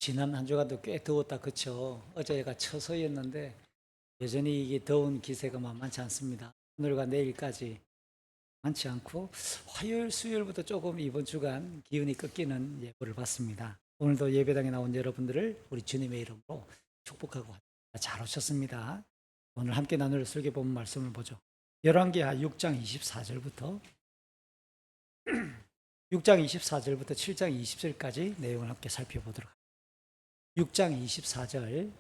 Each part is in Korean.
지난 한 주간도 꽤 더웠다, 그쵸? 어제가 처서였는데 여전히 이게 더운 기세가 만만치 않습니다. 오늘과 내일까지 많지 않고 화요일, 수요일부터 조금 이번 주간 기운이 꺾이는 예보를 받습니다. 오늘도 예배당에 나온 여러분들을 우리 주님의 이름으로 축복하고 잘 오셨습니다. 오늘 함께 나눌 설교 본 말씀을 보죠. 열왕기하 6장 24절부터 6장 24절부터 7장 20절까지 내용을 함께 살펴보도록 합니다. 6장 24절,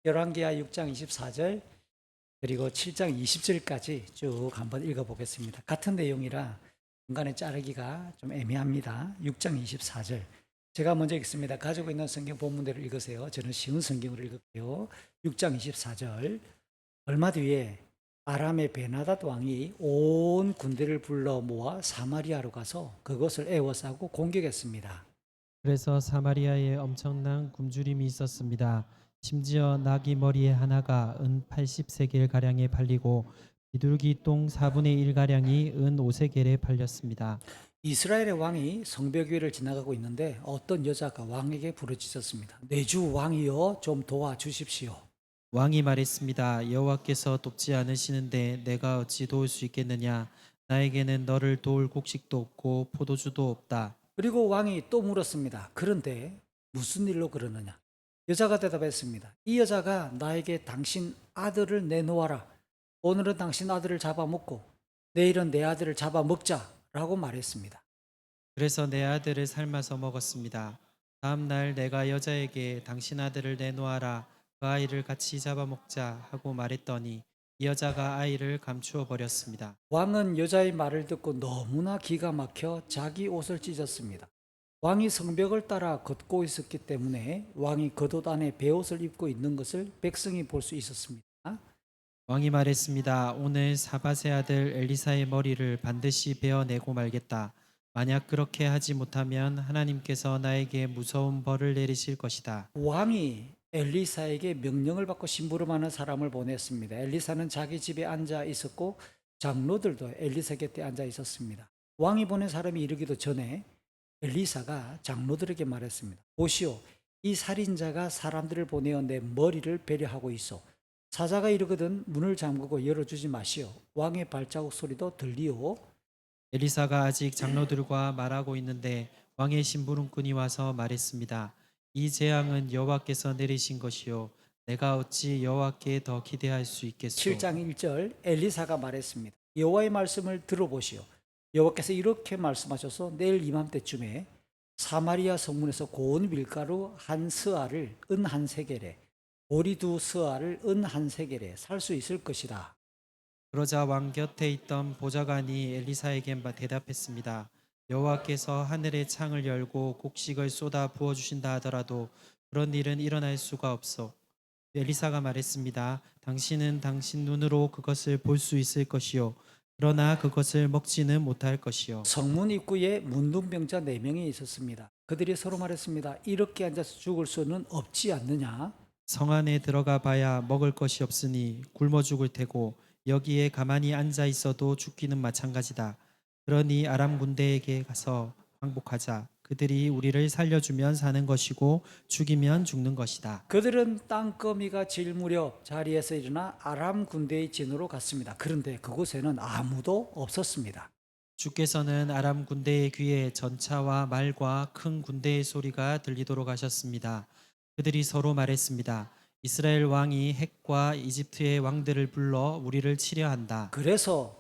열왕기하 6장 24절, 그리고 7장 20절까지 쭉 한번 읽어보겠습니다. 같은 내용이라 중간에 자르기가 좀 애매합니다. 6장 24절. 제가 먼저 읽습니다. 가지고 있는 성경 본문대로 읽으세요. 저는 쉬운 성경으로 읽을게요. 6장 24절. 얼마 뒤에 아람의 베나닷 왕이 온 군대를 불러 모아 사마리아로 가서 그것을 에워싸고 공격했습니다. 그래서 사마리아에 엄청난 굶주림이 있었습니다. 심지어 나귀 머리에 하나가 은 80세겔 가량에 팔리고 비둘기 똥 4분의 1 가량이 은 5세겔에 팔렸습니다. 이스라엘의 왕이 성벽 위를 지나가고 있는데 어떤 여자가 왕에게 부르짖었습니다. 내주 왕이여 좀 도와주십시오. 왕이 말했습니다. 여호와께서 돕지 않으시는데 내가 어찌 도울 수 있겠느냐? 나에게는 너를 도울 곡식도 없고 포도주도 없다. 그리고 왕이 또 물었습니다. 그런데 무슨 일로 그러느냐? 여자가 대답했습니다. 이 여자가 나에게 당신 아들을 내놓아라. 오늘은 당신 아들을 잡아먹고 내일은 내 아들을 잡아먹자라고 말했습니다. 그래서 내 아들을 삶아서 먹었습니다. 다음 날 내가 여자에게 당신 아들을 내놓아라. 그 아이를 같이 잡아먹자 하고 말했더니 이 여자가 아이를 감추어 버렸습니다. 왕은 여자의 말을 듣고 너무나 기가 막혀 자기 옷을 찢었습니다. 왕이 성벽을 따라 걷고 있었기 때문에 왕이 겉옷 안에 베옷을 입고 있는 것을 백성이 볼 수 있었습니다. 왕이 말했습니다. 오늘 사밧의 아들 엘리사의 머리를 반드시 베어내고 말겠다. 만약 그렇게 하지 못하면 하나님께서 나에게 무서운 벌을 내리실 것이다. 왕이 엘리사에게 명령을 받고 심부름하는 사람을 보냈습니다. 엘리사는 자기 집에 앉아 있었고 장로들도 엘리사 곁에 앉아 있었습니다. 왕이 보낸 사람이 이르기도 전에 엘리사가 장로들에게 말했습니다. 보시오, 이 살인자가 사람들을 보내어 내 머리를 배려하고 있어. 사자가 이르거든 문을 잠그고 열어주지 마시오. 왕의 발자국 소리도 들리오. 엘리사가 아직 장로들과 말하고 있는데 왕의 심부름꾼이 와서 말했습니다. 이 재앙은 여호와께서 내리신 것이요 내가 어찌 여호와께 더 기대할 수 있겠소. 7장 1절 엘리사가 말했습니다. 여호와의 말씀을 들어보시오. 여호와께서 이렇게 말씀하셔서 내일 이맘때쯤에 사마리아 성문에서 고운 밀가루 한 스아를 은 한 세겔에 보리 두 스아를 은 한 세겔에 살 수 있을 것이다. 그러자 왕 곁에 있던 보좌관이 엘리사에게 대답했습니다. 여호와께서 하늘의 창을 열고 곡식을 쏟아 부어 주신다 하더라도 그런 일은 일어날 수가 없어. 엘리사가 말했습니다. 당신은 당신 눈으로 그것을 볼 수 있을 것이요 그러나 그것을 먹지는 못할 것이요. 성문 입구에 문둥병자 4명이 있었습니다. 그들이 서로 말했습니다. 이렇게 앉아서 죽을 수는 없지 않느냐? 성 안에 들어가 봐야 먹을 것이 없으니 굶어 죽을 테고 여기에 가만히 앉아 있어도 죽기는 마찬가지다. 그러니 아람 군대에게 가서 항복하자. 그들이 우리를 살려주면 사는 것이고 죽이면 죽는 것이다. 그들은 땅거미가 질 무렵 자리에서 일어나 아람 군대의 진으로 갔습니다. 그런데 그곳에는 아무도 없었습니다. 주께서는 아람 군대의 귀에 전차와 말과 큰 군대의 소리가 들리도록 하셨습니다. 그들이 서로 말했습니다. 이스라엘 왕이 헷과 이집트의 왕들을 불러 우리를 치려 한다. 그래서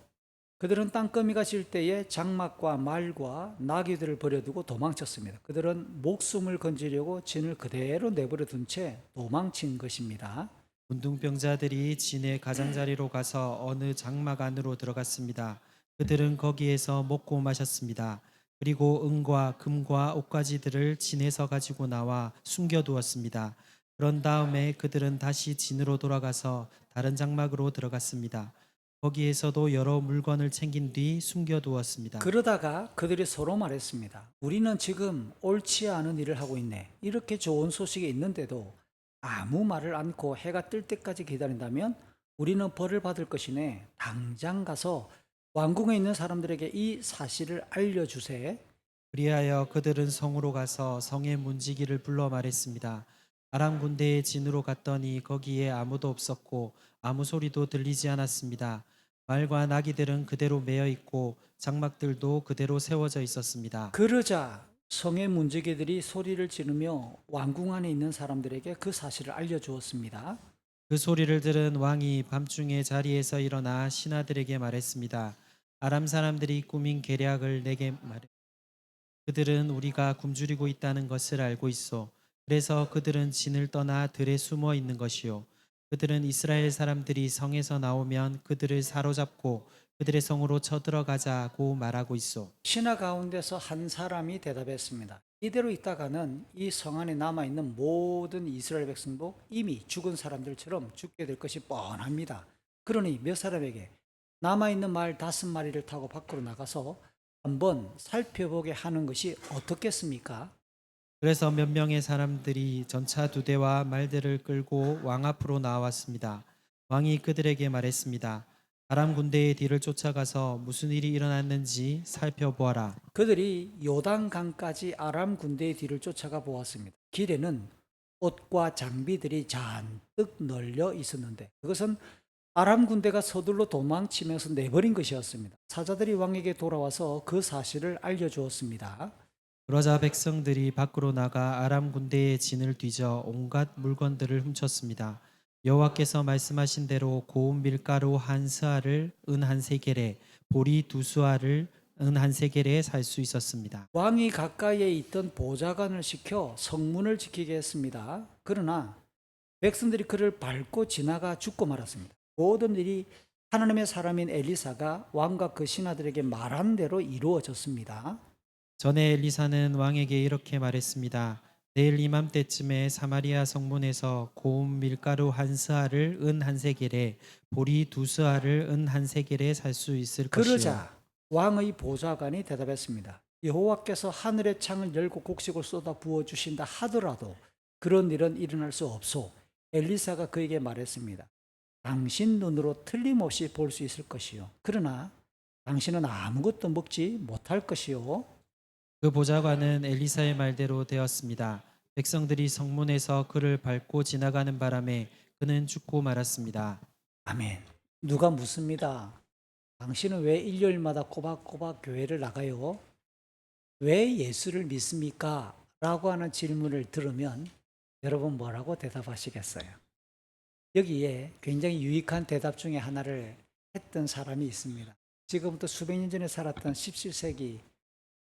그들은 땅거미가 질 때에 장막과 말과 나귀들을 버려두고 도망쳤습니다. 그들은 목숨을 건지려고 진을 그대로 내버려 둔 채 도망친 것입니다. 문둥병자들이 진의 가장자리로 가서 어느 장막 안으로 들어갔습니다. 그들은 거기에서 먹고 마셨습니다. 그리고 은과 금과 옷가지들을 진에서 가지고 나와 숨겨두었습니다. 그런 다음에 그들은 다시 진으로 돌아가서 다른 장막으로 들어갔습니다. 거기에서도 여러 물건을 챙긴 뒤 숨겨두었습니다. 그러다가 그들이 서로 말했습니다. 우리는 지금 옳지 않은 일을 하고 있네. 이렇게 좋은 소식이 있는데도 아무 말을 않고 해가 뜰 때까지 기다린다면 우리는 벌을 받을 것이네. 당장 가서 왕궁에 있는 사람들에게 이 사실을 알려주세. 그리하여 그들은 성으로 가서 성의 문지기를 불러 말했습니다. 아람 군대의 진으로 갔더니 거기에 아무도 없었고 아무 소리도 들리지 않았습니다. 말과 나귀들은 그대로 매여 있고 장막들도 그대로 세워져 있었습니다. 그러자 성의 문지기들이 소리를 지르며 왕궁 안에 있는 사람들에게 그 사실을 알려주었습니다. 그 소리를 들은 왕이 밤중에 자리에서 일어나 신하들에게 말했습니다. 아람 사람들이 꾸민 계략을 내게 말해. 그들은 우리가 굶주리고 있다는 것을 알고 있어. 그래서 그들은 진을 떠나 들에 숨어 있는 것이요. 그들은 이스라엘 사람들이 성에서 나오면 그들을 사로잡고 그들의 성으로 쳐들어가자고 말하고 있어. 신하 가운데서 한 사람이 대답했습니다. 이대로 있다가는 이 성 안에 남아있는 모든 이스라엘 백성도 이미 죽은 사람들처럼 죽게 될 것이 뻔합니다. 그러니 몇 사람에게 남아있는 말 5마리를 타고 밖으로 나가서 한번 살펴보게 하는 것이 어떻겠습니까? 그래서 몇 명의 사람들이 전차 2대와 말들을 끌고 왕 앞으로 나왔습니다. 왕이 그들에게 말했습니다. 아람 군대의 뒤를 쫓아가서 무슨 일이 일어났는지 살펴보아라. 그들이 요단강까지 아람 군대의 뒤를 쫓아가 보았습니다. 길에는 옷과 장비들이 잔뜩 널려 있었는데 그것은 아람 군대가 서둘러 도망치면서 내버린 것이었습니다. 사자들이 왕에게 돌아와서 그 사실을 알려주었습니다. 그러자 백성들이 밖으로 나가 아람 군대의 진을 뒤져 온갖 물건들을 훔쳤습니다. 여호와께서 말씀하신 대로 고운 밀가루 한 스아를 은 한 세겔에 보리 2수아를 은 한 세겔에 살 수 있었습니다. 왕이 가까이에 있던 보좌관을 시켜 성문을 지키게 했습니다. 그러나 백성들이 그를 밟고 지나가 죽고 말았습니다. 모든 일이 하나님의 사람인 엘리사가 왕과 그 신하들에게 말한 대로 이루어졌습니다. 전에 엘리사는 왕에게 이렇게 말했습니다. 내일 이맘때쯤에 사마리아 성문에서 고운 밀가루 한 스아를 은 한 세겔에 보리 2수아를 은 한 세겔에 살 수 있을 것이요. 그러자 왕의 보좌관이 대답했습니다. 여호와께서 하늘의 창을 열고 곡식을 쏟아 부어 주신다 하더라도 그런 일은 일어날 수 없소. 엘리사가 그에게 말했습니다. 당신 눈으로 틀림없이 볼 수 있을 것이요. 그러나 당신은 아무것도 먹지 못할 것이요. 그 보좌관은 엘리사의 말대로 되었습니다. 백성들이 성문에서 그를 밟고 지나가는 바람에 그는 죽고 말았습니다. 아멘. 누가 묻습니다. 당신은 왜 일요일마다 꼬박꼬박 교회를 나가요? 왜 예수를 믿습니까? 라고 하는 질문을 들으면 여러분 뭐라고 대답하시겠어요? 여기에 굉장히 유익한 대답 중에 하나를 했던 사람이 있습니다. 지금부터 수백 년 전에 살았던 17세기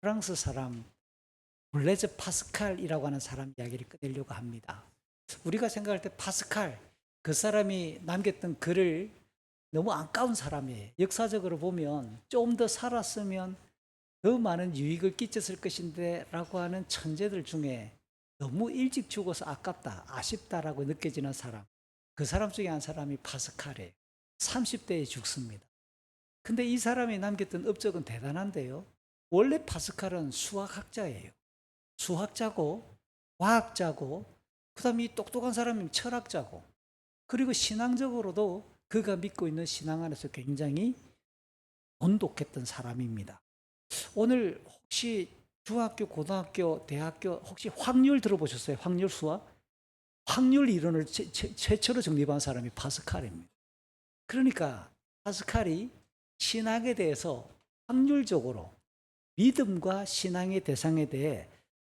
프랑스 사람 블레즈 파스칼이라고 하는 사람 이야기를 꺼내려고 합니다. 우리가 생각할 때 파스칼, 그 사람이 남겼던 글을 너무 안타까운 사람이에요. 역사적으로 보면 좀 더 살았으면 더 많은 유익을 끼쳤을 것인데 라고 하는 천재들 중에 너무 일찍 죽어서 아깝다, 아쉽다라고 느껴지는 사람. 그 사람 중에 한 사람이 파스칼이에요. 30대에 죽습니다. 근데 이 사람이 남겼던 업적은 대단한데요. 원래 파스칼은 수학학자예요. 수학자고 과학자고 그다음에 이 똑똑한 사람이 철학자고 그리고 신앙적으로도 그가 믿고 있는 신앙 안에서 굉장히 돈독했던 사람입니다. 오늘 혹시 중학교, 고등학교, 대학교 혹시 확률 들어보셨어요? 확률 수학? 확률 이론을 최초로 정립한 사람이 파스칼입니다. 그러니까 파스칼이 신앙에 대해서 확률적으로 믿음과 신앙의 대상에 대해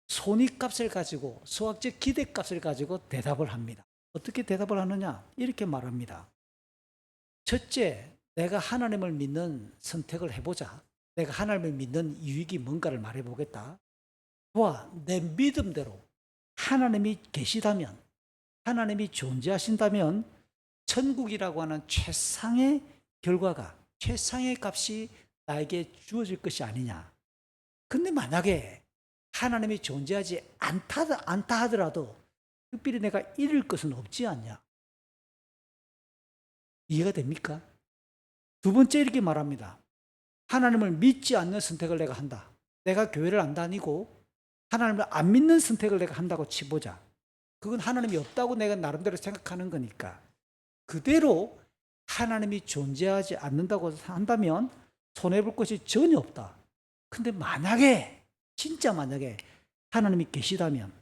손익값을 가지고 수학적 기대값을 가지고 대답을 합니다. 어떻게 대답을 하느냐? 이렇게 말합니다. 첫째, 내가 하나님을 믿는 선택을 해보자. 내가 하나님을 믿는 유익이 뭔가를 말해보겠다. 내 믿음대로 하나님이 계시다면, 하나님이 존재하신다면 천국이라고 하는 최상의 결과가, 최상의 값이 나에게 주어질 것이 아니냐. 근데 만약에 하나님이 존재하지 않다 하더라도 특별히 내가 잃을 것은 없지 않냐. 이해가 됩니까? 두 번째 이렇게 말합니다. 하나님을 믿지 않는 선택을 내가 한다. 내가 교회를 안 다니고 하나님을 안 믿는 선택을 내가 한다고 치보자. 그건 하나님이 없다고 내가 나름대로 생각하는 거니까. 그대로 하나님이 존재하지 않는다고 한다면 손해볼 것이 전혀 없다. 근데 만약에 진짜 만약에 하나님이 계시다면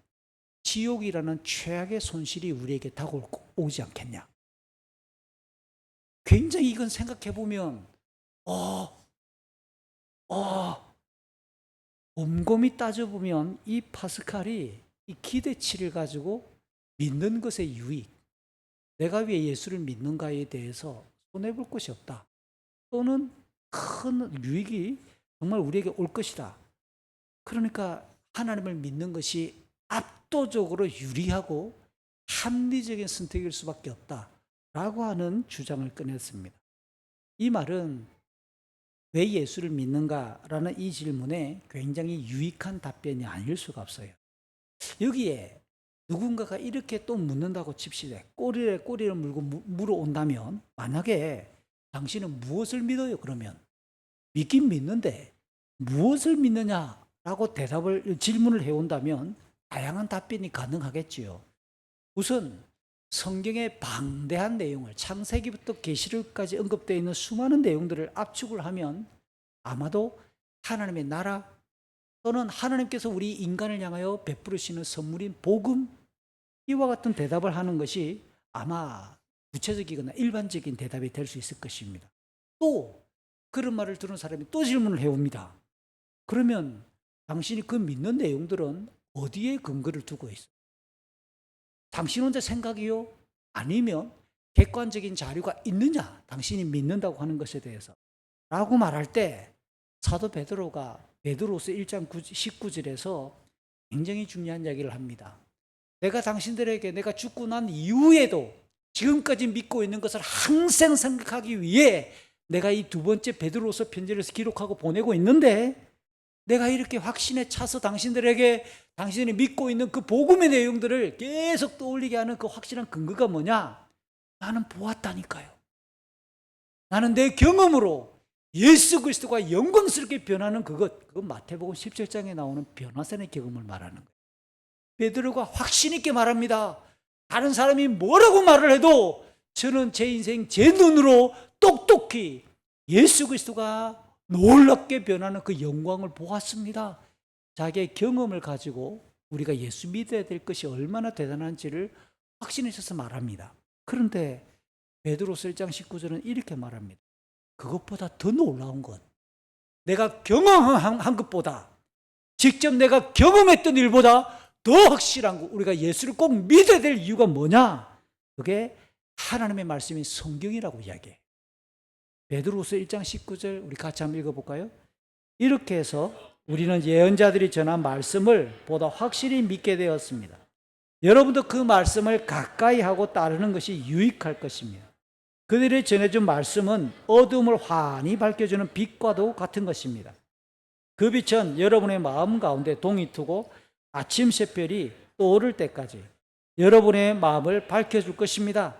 지옥이라는 최악의 손실이 우리에게 다가오지 않겠냐. 굉장히 이건 생각해 보면 곰곰이 따져보면 이 파스칼이 이 기대치를 가지고 믿는 것의 유익, 내가 왜 예수를 믿는가에 대해서 손해볼 것이 없다, 또는 큰 유익이 정말 우리에게 올 것이다. 그러니까 하나님을 믿는 것이 압도적으로 유리하고 합리적인 선택일 수밖에 없다라고 하는 주장을 꺼냈습니다. 이 말은 왜 예수를 믿는가라는 이 질문에 굉장히 유익한 답변이 아닐 수가 없어요. 여기에 누군가가 이렇게 또 묻는다고 칩시다. 꼬리에 꼬리를 물고 물어온다면, 만약에 당신은 무엇을 믿어요? 그러면 믿긴 믿는데 무엇을 믿느냐라고 질문을 해온다면 다양한 답변이 가능하겠지요. 우선 성경의 방대한 내용을, 창세기부터 계시록까지 언급되어 있는 수많은 내용들을 압축을 하면 아마도 하나님의 나라, 또는 하나님께서 우리 인간을 향하여 베푸시는 선물인 복음, 이와 같은 대답을 하는 것이 아마 구체적이거나 일반적인 대답이 될 수 있을 것입니다. 또 그런 말을 들은 사람이 또 질문을 해옵니다. 그러면 당신이 그 믿는 내용들은 어디에 근거를 두고 있어요? 당신 혼자 생각이요? 아니면 객관적인 자료가 있느냐? 당신이 믿는다고 하는 것에 대해서 라고 말할 때, 사도 베드로가 베드로서 1장 19절에서 굉장히 중요한 이야기를 합니다. 내가 당신들에게 내가 죽고 난 이후에도 지금까지 믿고 있는 것을 항상 생각하기 위해 내가 이 두 번째 베드로서 편지를 기록하고 보내고 있는데, 내가 이렇게 확신에 차서 당신들에게 당신이 믿고 있는 그 복음의 내용들을 계속 떠올리게 하는 그 확실한 근거가 뭐냐? 나는 보았다니까요. 나는 내 경험으로 예수 그리스도가 영광스럽게 변하는 그건 마태복음 17장에 나오는 변화산의 경험을 말하는 거예요. 베드로가 확신 있게 말합니다. 다른 사람이 뭐라고 말을 해도 저는 제 인생 제 눈으로 똑똑히 예수 그리스도가 놀랍게 변하는 그 영광을 보았습니다. 자기의 경험을 가지고 우리가 예수 믿어야 될 것이 얼마나 대단한지를 확신하셔서 말합니다. 그런데 베드로서 1장 19절은 이렇게 말합니다. 그것보다 더 놀라운 것, 내가 경험한 것보다, 직접 내가 경험했던 일보다 더 확실한 거, 우리가 예수를 꼭 믿어야 될 이유가 뭐냐? 그게 하나님의 말씀인 성경이라고 이야기해요. 베드로서 1장 19절 우리 같이 한번 읽어볼까요? 이렇게 해서 우리는 예언자들이 전한 말씀을 보다 확실히 믿게 되었습니다. 여러분도 그 말씀을 가까이 하고 따르는 것이 유익할 것입니다. 그들이 전해준 말씀은 어둠을 환히 밝혀주는 빛과도 같은 것입니다. 그 빛은 여러분의 마음 가운데 동이 트고 아침 새별이 떠오를 때까지 여러분의 마음을 밝혀줄 것입니다.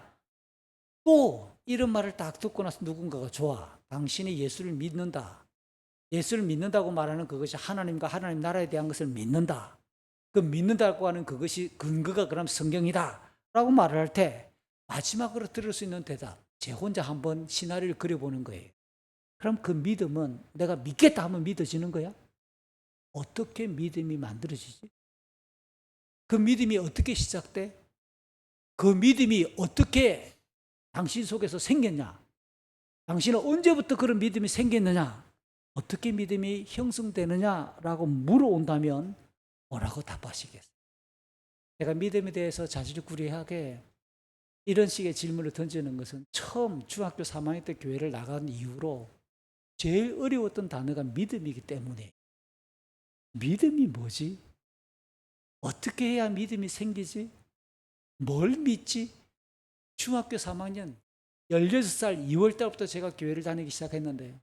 또 이런 말을 딱 듣고 나서 누군가가, 좋아, 당신이 예수를 믿는다, 예수를 믿는다고 말하는 그것이 하나님과 하나님 나라에 대한 것을 믿는다, 그 믿는다고 하는 그것이 근거가 그럼 성경이다 라고 말을 할 때 마지막으로 들을 수 있는 대답, 제 혼자 한번 시나리오를 그려보는 거예요. 그럼 그 믿음은 내가 믿겠다 하면 믿어지는 거야? 어떻게 믿음이 만들어지지? 그 믿음이 어떻게 시작돼? 그 믿음이 어떻게 당신 속에서 생겼냐? 당신은 언제부터 그런 믿음이 생겼느냐? 어떻게 믿음이 형성되느냐라고 물어온다면 뭐라고 답하시겠어요? 제가 믿음에 대해서 자질구레하게 이런 식의 질문을 던지는 것은 처음 중학교 3학년 때 교회를 나간 이후로 제일 어려웠던 단어가 믿음이기 때문에, 믿음이 뭐지? 어떻게 해야 믿음이 생기지? 뭘 믿지? 중학교 3학년 16살 2월 달부터 제가 교회를 다니기 시작했는데,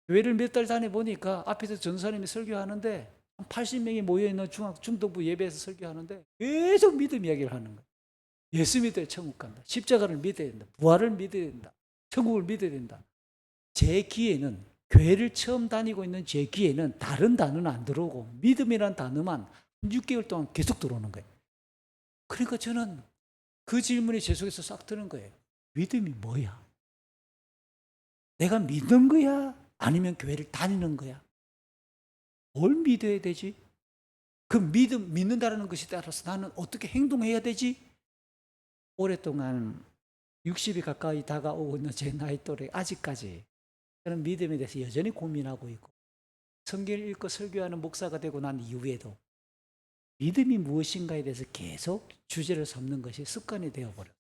교회를 몇 달 다녀보니까 앞에서 전사님이 설교하는데 한 80명이 모여있는 중동부 예배에서 설교하는데 계속 믿음 이야기를 하는 거예요. 예수 믿어야 천국 간다, 십자가를 믿어야 된다, 부활을 믿어야 된다, 천국을 믿어야 된다. 제 귀에는, 교회를 처음 다니고 있는 제 귀에는 다른 단어는 안 들어오고 믿음이라는 단어만 6개월 동안 계속 들어오는 거예요. 그러니까 저는 그 질문이 제 속에서 싹 드는 거예요. 믿음이 뭐야? 내가 믿는 거야? 아니면 교회를 다니는 거야? 뭘 믿어야 되지? 그 믿는다는 것에 따라서 나는 어떻게 행동해야 되지? 오랫동안 60이 가까이 다가오고 있는 제 나이 또래 아직까지 저는 믿음에 대해서 여전히 고민하고 있고, 성경을 읽고 설교하는 목사가 되고 난 이후에도 믿음이 무엇인가에 대해서 계속 주제를 삼는 것이 습관이 되어버려요.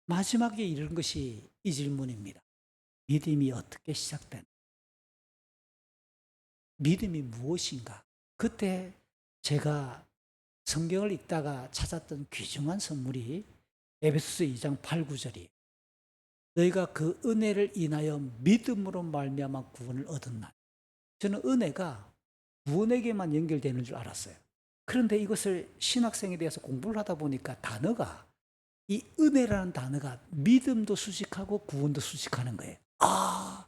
마지막에 이런 것이 이 질문입니다. 믿음이 어떻게 시작된? 믿음이 무엇인가? 그때 제가 성경을 읽다가 찾았던 귀중한 선물이 에베소서 2장 8, 9절이에요. 너희가 그 은혜를 인하여 믿음으로 말미암아 구원을 얻었나. 저는 은혜가 구원에게만 연결되는 줄 알았어요. 그런데 이것을 신학생에 대해서 공부를 하다 보니까 단어가, 이 은혜라는 단어가 믿음도 수식하고 구원도 수식하는 거예요. 아,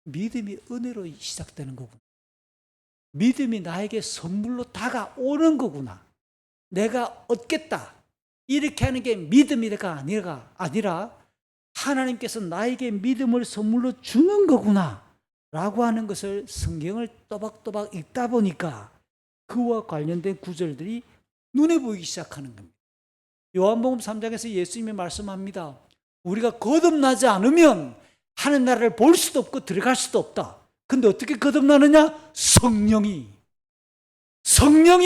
믿음이 은혜로 시작되는 거구나. 믿음이 나에게 선물로 다가오는 거구나. 내가 얻겠다, 이렇게 하는 게 믿음이가 아니라 하나님께서 나에게 믿음을 선물로 주는 거구나 라고 하는 것을 성경을 또박또박 읽다 보니까 그와 관련된 구절들이 눈에 보이기 시작하는 겁니다. 요한복음 3장에서 예수님이 말씀합니다. 우리가 거듭나지 않으면 하늘 나라를 볼 수도 없고 들어갈 수도 없다. 근데 어떻게 거듭나느냐? 성령이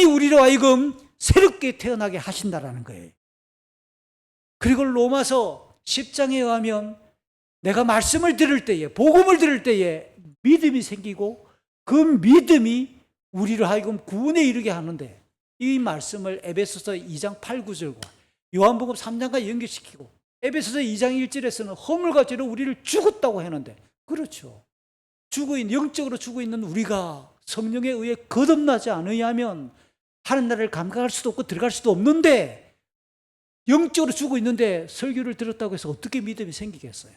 우리로 하여금 새롭게 태어나게 하신다라는 거예요. 그리고 로마서 10장에 의하면 내가 말씀을 들을 때에, 복음을 들을 때에 믿음이 생기고 그 믿음이 우리를 하여금 구원에 이르게 하는데, 이 말씀을 에베소서 2장 8, 9절과 요한복음 3장과 연결시키고 에베소서 2장 1절에서는 허물과 죄로 우리를 죽었다고 하는데, 그렇죠. 영적으로 죽어 있는 우리가 성령에 의해 거듭나지 않으면 하는 나라를 감각할 수도 없고 들어갈 수도 없는데, 영적으로 죽어 있는데 설교를 들었다고 해서 어떻게 믿음이 생기겠어요?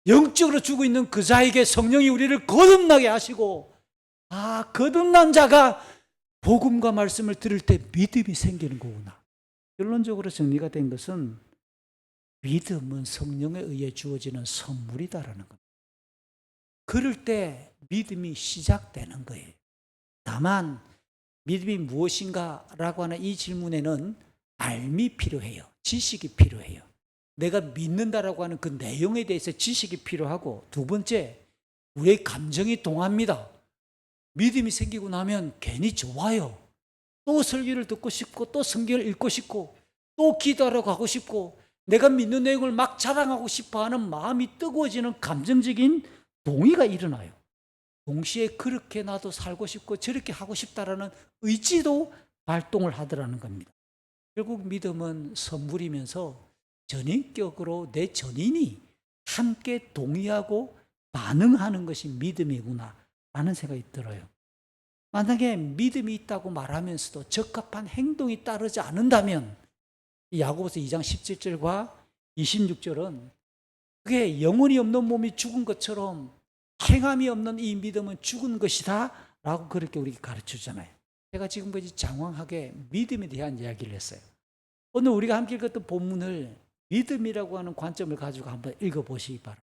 영적으로 죽어 있는 그 자에게 성령이 우리를 거듭나게 하시고, 아, 거듭난 자가 복음과 말씀을 들을 때 믿음이 생기는 거구나. 결론적으로 정리가 된 것은 믿음은 성령에 의해 주어지는 선물이다라는 겁니다. 그럴 때 믿음이 시작되는 거예요. 다만 믿음이 무엇인가라고 하는 이 질문에는 알미 필요해요. 지식이 필요해요. 내가 믿는다라고 하는 그 내용에 대해서 지식이 필요하고, 두 번째, 우리의 감정이 동합니다. 믿음이 생기고 나면 괜히 좋아요. 또 설교를 듣고 싶고, 또 성경을 읽고 싶고, 또 기도하러 가고 싶고, 내가 믿는 내용을 막 자랑하고 싶어하는 마음이 뜨거워지는 감정적인 동의가 일어나요. 동시에 그렇게 나도 살고 싶고 저렇게 하고 싶다라는 의지도 발동을 하더라는 겁니다. 결국 믿음은 선물이면서 전인격으로 내 전인이 함께 동의하고 반응하는 것이 믿음이구나 라는 생각이 들어요. 만약에 믿음이 있다고 말하면서도 적합한 행동이 따르지 않는다면 야고보서 2장 17절과 26절은 그게 영혼이 없는 몸이 죽은 것처럼 행함이 없는 이 믿음은 죽은 것이다 라고 그렇게 우리에게 가르쳐주잖아요. 제가 지금까지 장황하게 믿음에 대한 이야기를 했어요. 오늘 우리가 함께 읽었던 본문을 믿음이라고 하는 관점을 가지고 한번 읽어보시기 바랍니다.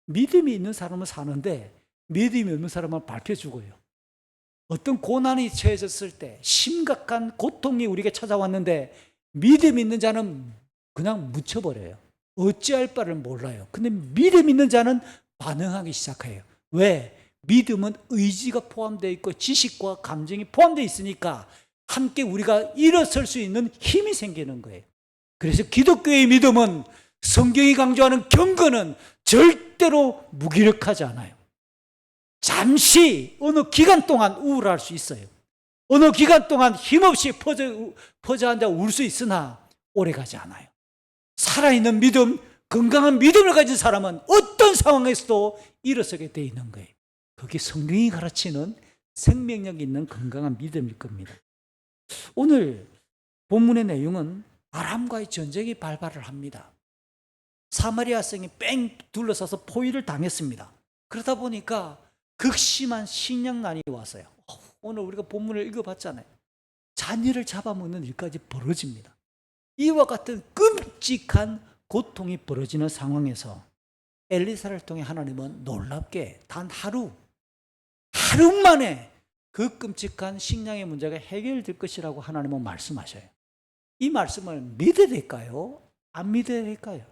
믿음이 있는 사람은 사는데 믿음이 없는 사람은 밟혀 죽어요. 어떤 고난이 처해졌을 때, 심각한 고통이 우리에게 찾아왔는데 믿음 있는 자는 그냥 묻혀버려요. 어찌할 바를 몰라요. 근데 믿음 있는 자는 반응하기 시작해요. 왜? 믿음은 의지가 포함되어 있고 지식과 감정이 포함되어 있으니까 함께 우리가 일어설 수 있는 힘이 생기는 거예요. 그래서 기독교의 믿음은 성경이 강조하는 경건은 절대로 무기력하지 않아요. 잠시 어느 기간 동안 우울할 수 있어요. 어느 기간 동안 힘없이 퍼져 앉아 울 수 있으나 오래가지 않아요. 살아있는 믿음, 건강한 믿음을 가진 사람은 어떤 상황에서도 일어서게 되어 있는 거예요. 그게 성경이 가르치는 생명력 있는 건강한 믿음일 겁니다. 오늘 본문의 내용은 아람과의 전쟁이 발발을 합니다. 사마리아 성이 뺑 둘러싸서 포위를 당했습니다. 그러다 보니까 극심한 식량난이 왔어요. 오늘 우리가 본문을 읽어봤잖아요. 자녀를 잡아먹는 일까지 벌어집니다. 이와 같은 끔찍한 고통이 벌어지는 상황에서 엘리사를 통해 하나님은 놀랍게 단 하루 만에 그 끔찍한 식량의 문제가 해결될 것이라고 하나님은 말씀하셔요. 이 말씀을 믿어야 될까요? 안 믿어야 될까요?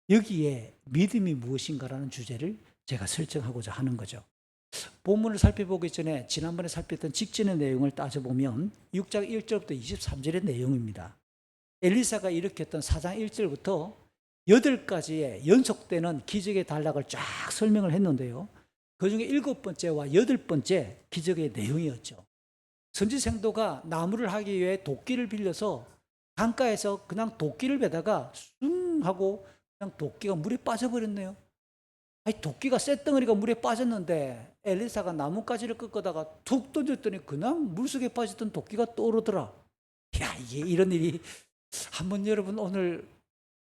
여기에 믿음이 무엇인가라는 주제를 제가 설정하고자 하는 거죠. 본문을 살펴보기 전에 지난번에 살폈던 직전의 내용을 따져보면 6장 1절부터 23절의 내용입니다. 엘리사가 일으켰던 4장 1절부터 8가지의 연속되는 기적의 단락을 쫙 설명을 했는데요. 그 중에 7번째와 8번째 기적의 내용이었죠. 선지생도가 나무를 하기 위해 도끼를 빌려서 강가에서 그냥 도끼를 베다가 숭 하고 그냥 도끼가 물에 빠져버렸네요. 아니, 도끼가 쇳덩어리가 물에 빠졌는데 엘리사가 나뭇가지를 꺾다가 툭 던졌더니 그냥 물속에 빠졌던 도끼가 떠오르더라. 야, 이게 이런 일이 한번 여러분 오늘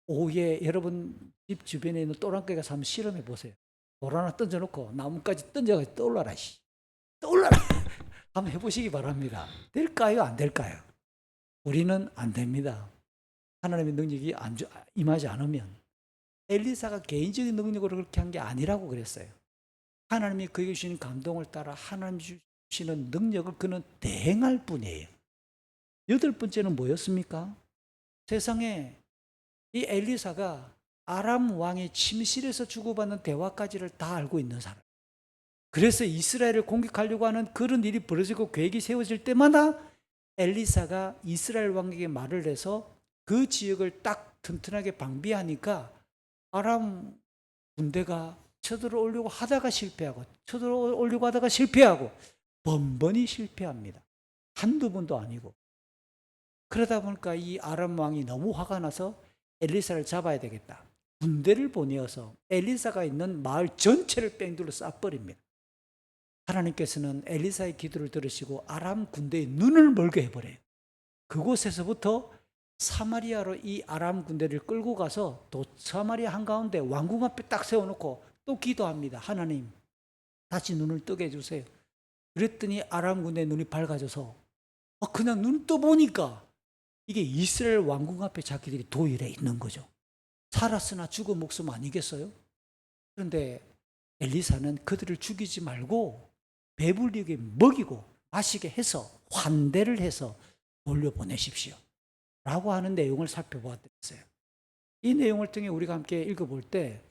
오후에 여러분 집 주변에 있는 또랑개가 한번 실험해 보세요. 돌 하나 던져놓고 나뭇가지 던져가지고 떠올라라. 떠올라라. 한번 해보시기 바랍니다. 될까요? 안 될까요? 우리는 안 됩니다. 하나님의 능력이 임하지 않으면. 엘리사가 개인적인 능력으로 그렇게 한 게 아니라고 그랬어요. 하나님이 그에게 주시는 감동을 따라 하나님 주시는 능력을 그는 대행할 뿐이에요. 8번째는 뭐였습니까? 세상에 이 엘리사가 아람 왕의 침실에서 주고받는 대화까지를 다 알고 있는 사람. 그래서 이스라엘을 공격하려고 하는 그런 일이 벌어지고 계획이 세워질 때마다 엘리사가 이스라엘 왕에게 말을 해서 그 지역을 딱 튼튼하게 방비하니까 아람 군대가 쳐들어오려고 하다가 실패하고 쳐들어오려고 하다가 실패하고 번번이 실패합니다. 한두 번도 아니고. 그러다 보니까 이 아람 왕이 너무 화가 나서 엘리사를 잡아야 되겠다. 군대를 보내어서 엘리사가 있는 마을 전체를 뺑돌로 쏴버립니다. 하나님께서는 엘리사의 기도를 들으시고 아람 군대의 눈을 멀게 해버려요. 그곳에서부터 사마리아로 이 아람 군대를 끌고 가서 또 사마리아 한가운데 왕궁 앞에 딱 세워놓고 또 기도합니다. 하나님, 다시 눈을 뜨게 해주세요. 그랬더니 아람 군대의 눈이 밝아져서 그냥 눈 떠보니까 이게 이스라엘 왕궁 앞에 자기들이 도일해 있는 거죠. 살았으나 죽은 목숨 아니겠어요? 그런데 엘리사는 그들을 죽이지 말고 배불리게 먹이고 마시게 해서 환대를 해서 돌려보내십시오 라고 하는 내용을 살펴보았어요. 이 내용을 통해 우리가 함께 읽어볼 때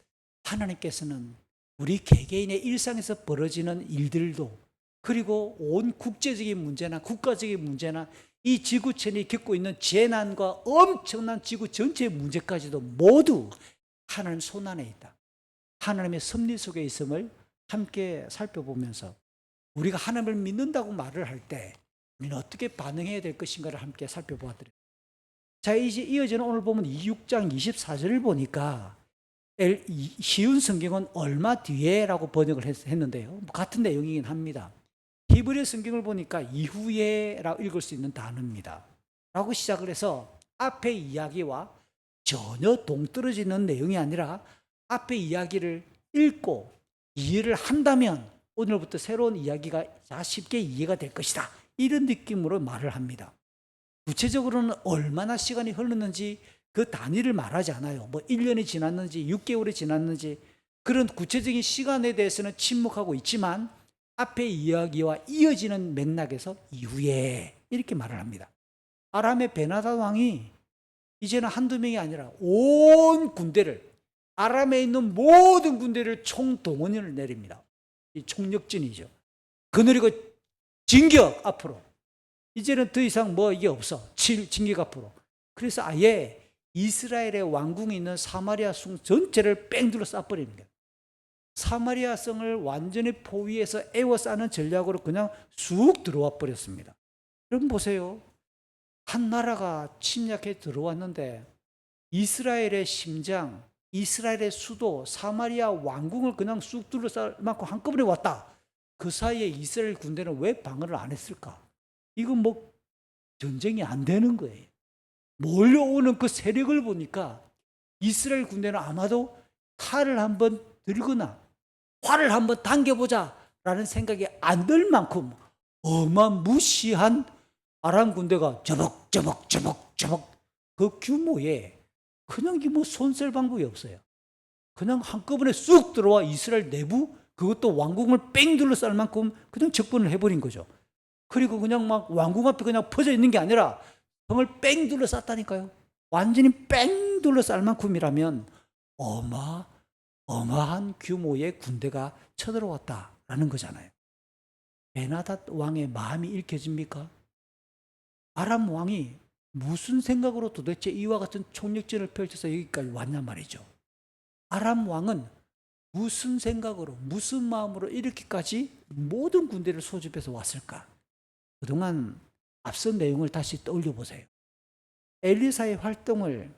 하나님께서는 우리 개개인의 일상에서 벌어지는 일들도 그리고 온 국제적인 문제나 국가적인 문제나 이 지구촌이 겪고 있는 재난과 엄청난 지구 전체의 문제까지도 모두 하나님 손안에 있다. 하나님의 섭리 속에 있음을 함께 살펴보면서 우리가 하나님을 믿는다고 말을 할 때 우리는 어떻게 반응해야 될 것인가를 함께 살펴보았더래요. 자, 이제 이어지는 오늘 보면 6장 24절을 보니까 쉬운 성경은 얼마 뒤에라고 번역을 했는데요. 같은 내용이긴 합니다. 히브리 성경을 보니까 이후에라고 읽을 수 있는 단어입니다. 라고 시작을 해서 앞의 이야기와 전혀 동떨어지는 내용이 아니라 앞의 이야기를 읽고 이해를 한다면 오늘부터 새로운 이야기가 쉽게 이해가 될 것이다. 이런 느낌으로 말을 합니다. 구체적으로는 얼마나 시간이 흘렀는지 그 단위를 말하지 않아요. 뭐 1년이 지났는지 6개월이 지났는지 그런 구체적인 시간에 대해서는 침묵하고 있지만 앞의 이야기와 이어지는 맥락에서 이후에 이렇게 말을 합니다. 아람의 베나다 왕이 이제는 한두 명이 아니라 온 군대를 아람에 있는 모든 군대를 총동원을 내립니다. 이 총력전이죠. 그늘이고 진격 앞으로. 이제는 더 이상 뭐 이게 없어. 진격 앞으로. 그래서 아예 이스라엘의 왕궁에 있는 사마리아 성 전체를 뺑 둘러 쏴버립니다. 사마리아 성을 완전히 포위해서 에워싸는 전략으로 그냥 쑥 들어와 버렸습니다. 여러분 보세요. 한 나라가 침략해 들어왔는데 이스라엘의 심장, 이스라엘의 수도 사마리아 왕궁을 그냥 쑥 둘러싸고 한꺼번에 왔다. 그 사이에 이스라엘 군대는 왜 방어를 안 했을까? 이건 뭐 전쟁이 안 되는 거예요. 몰려오는 그 세력을 보니까 이스라엘 군대는 아마도 칼을 한번 들거나 활을 한번 당겨보자 라는 생각이 안 들 만큼 어마무시한 아람 군대가 저벅 그 규모에 그냥 뭐 손쓸 방법이 없어요. 그냥 한꺼번에 쑥 들어와 이스라엘 내부 그것도 왕궁을 뺑 둘러쌀 만큼 그냥 접근을 해버린 거죠. 그리고 그냥 막 왕궁 앞에 그냥 퍼져 있는 게 아니라 성을 뺑 둘러쌌다니까요. 완전히 뺑 둘러쌀 만큼이라면 어마어마한 규모의 군대가 쳐들어왔다라는 거잖아요. 베나닷 왕의 마음이 읽혀집니까? 아람 왕이 무슨 생각으로 도대체 이와 같은 총력전을 펼쳐서 여기까지 왔냐 말이죠. 아람 왕은 무슨 생각으로, 무슨 마음으로 이렇게까지 모든 군대를 소집해서 왔을까? 그동안 앞선 내용을 다시 떠올려 보세요. 엘리사의 활동을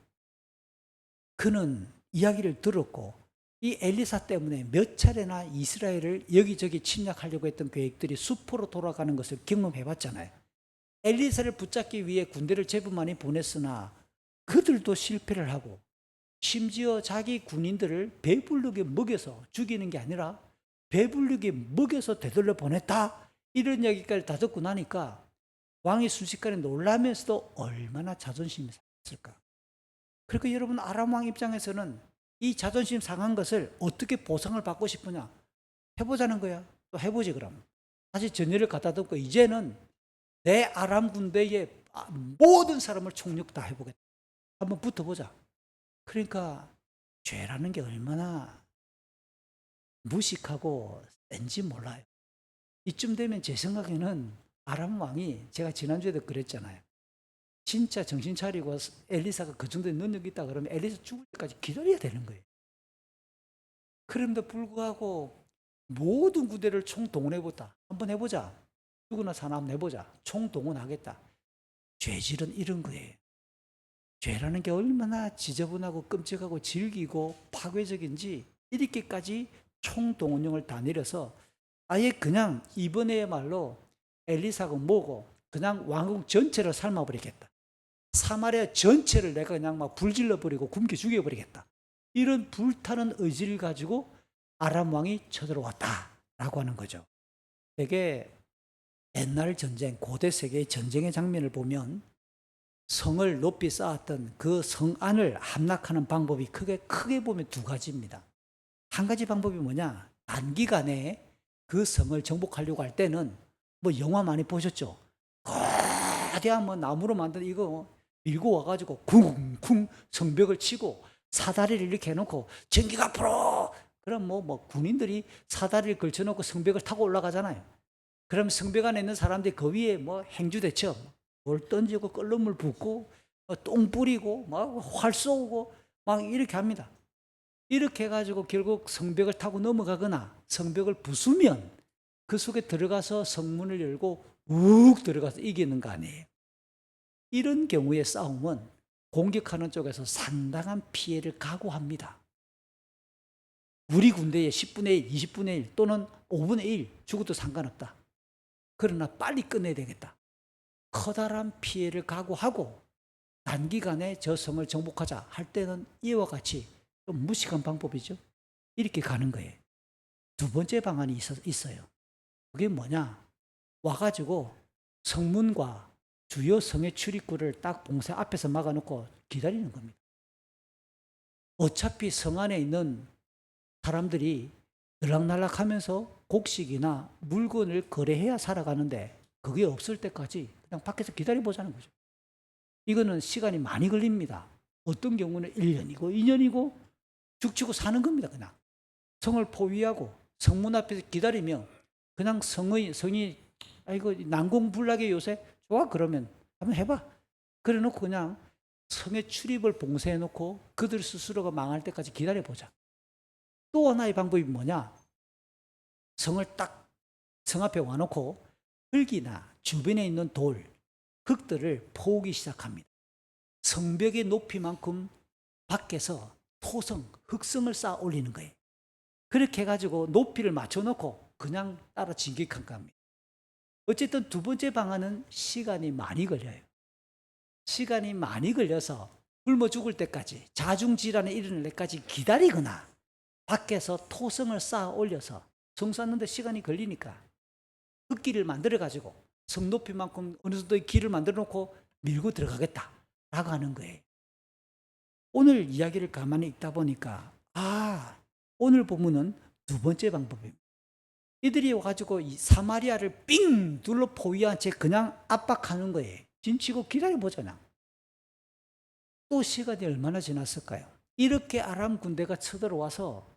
그는 이야기를 들었고, 이 엘리사 때문에 몇 차례나 이스라엘을 여기저기 침략하려고 했던 계획들이 수포로 돌아가는 것을 경험해 봤잖아요. 엘리사를 붙잡기 위해 군대를 제법 많이 보냈으나 그들도 실패를 하고, 심지어 자기 군인들을 배부르게 먹여서 죽이는 게 아니라 배부르게 먹여서 되돌려 보냈다, 이런 이야기까지 다 듣고 나니까 왕이 순식간에 놀라면서도 얼마나 자존심이 상했을까. 그러니까 여러분, 아람 왕 입장에서는 이 자존심 상한 것을 어떻게 보상을 받고 싶으냐, 해보자는 거야. 또 해보지. 그럼 다시 전열을 갖다 듣고 이제는 내 아람 군대의 모든 사람을 총력 다 해보겠다, 한번 붙어보자. 그러니까 죄라는 게 얼마나 무식하고 센지 몰라요. 이쯤 되면 제 생각에는 아람 왕이, 제가 지난주에도 그랬잖아요, 진짜 정신 차리고 엘리사가 그 정도의 능력이 있다 그러면 엘리사 죽을 때까지 기다려야 되는 거예요. 그럼에도 불구하고 모든 군대를 총동원해보자, 한번 해보자, 누구나 사나 한번 해보자, 총동원하겠다. 죄질은 이런 거예요. 죄라는 게 얼마나 지저분하고 끔찍하고 질기고 파괴적인지 이렇게까지 총동원령을 다 내려서 아예 그냥 이번에야말로 엘리사가 뭐고 그냥 왕궁 전체를 삶아버리겠다, 사마리아 전체를 내가 그냥 막 불질러버리고 굶겨 죽여버리겠다, 이런 불타는 의지를 가지고 아람 왕이 쳐들어왔다라고 하는 거죠. 되게 옛날 전쟁, 고대 세계의 전쟁의 장면을 보면 성을 높이 쌓았던 그 성 안을 함락하는 방법이 크게 보면 두 가지입니다. 한 가지 방법이 뭐냐, 단기간에 그 성을 정복하려고 할 때는 뭐 영화 많이 보셨죠? 거대한 뭐 나무로 만든 이거 밀고 와가지고 쿵쿵 성벽을 치고 사다리를 이렇게 해놓고 전기가 앞으로, 그럼 뭐 군인들이 사다리를 걸쳐놓고 성벽을 타고 올라가잖아요. 그럼 성벽 안에 있는 사람들이 그 위에 뭐 행주대처럼 뭘 던지고 끓는 물 붓고 똥 뿌리고 막 활 쏘고 막 이렇게 합니다. 이렇게 해가지고 결국 성벽을 타고 넘어가거나 성벽을 부수면 그 속에 들어가서 성문을 열고 욱 들어가서 이기는 거 아니에요. 이런 경우의 싸움은 공격하는 쪽에서 상당한 피해를 각오합니다. 우리 군대의 10분의 1, 20분의 1 또는 5분의 1 죽어도 상관없다. 그러나 빨리 끝내야 되겠다. 커다란 피해를 각오하고 단기간에 저 성을 정복하자 할 때는 이와 같이 좀 무식한 방법이죠. 이렇게 가는 거예요. 두 번째 방안이 있어요. 그게 뭐냐? 와가지고 성문과 주요 성의 출입구를 딱 봉쇄 앞에서 막아놓고 기다리는 겁니다. 어차피 성 안에 있는 사람들이 들락날락하면서 곡식이나 물건을 거래해야 살아가는데 그게 없을 때까지 그냥 밖에서 기다려보자는 거죠. 이거는 시간이 많이 걸립니다. 어떤 경우는 1년이고 2년이고 죽치고 사는 겁니다. 그냥 성을 포위하고 성문 앞에서 기다리며 그냥 성이 아이고 난공불락의 요새 좋아 그러면 한번 해봐. 그래 놓고 그냥 성의 출입을 봉쇄해 놓고 그들 스스로가 망할 때까지 기다려보자. 또 하나의 방법이 뭐냐? 성을 딱 성 앞에 와놓고 흙이나 주변에 있는 돌, 흙들을 퍼오기 시작합니다. 성벽의 높이만큼 밖에서 토성, 흙성을 쌓아 올리는 거예요. 그렇게 해가지고 높이를 맞춰놓고 그냥 따라 진격한 겁니다. 어쨌든 두 번째 방안은 시간이 많이 걸려요. 시간이 많이 걸려서 굶어 죽을 때까지, 자중질환에 이르는 데까지 기다리거나 밖에서 토성을 쌓아 올려서 성 쌓는데 시간이 걸리니까 흙길을 만들어가지고 성 높이만큼 어느 정도의 길을 만들어 놓고 밀고 들어가겠다라고 하는 거예요. 오늘 이야기를 가만히 읽다 보니까 오늘 본문은 두 번째 방법입니다. 이들이 와가지고 이 사마리아를 삥 둘러 포위한 채 그냥 압박하는 거예요. 진치고 기다려보잖아. 또 시간이 얼마나 지났을까요? 이렇게 아람 군대가 쳐들어와서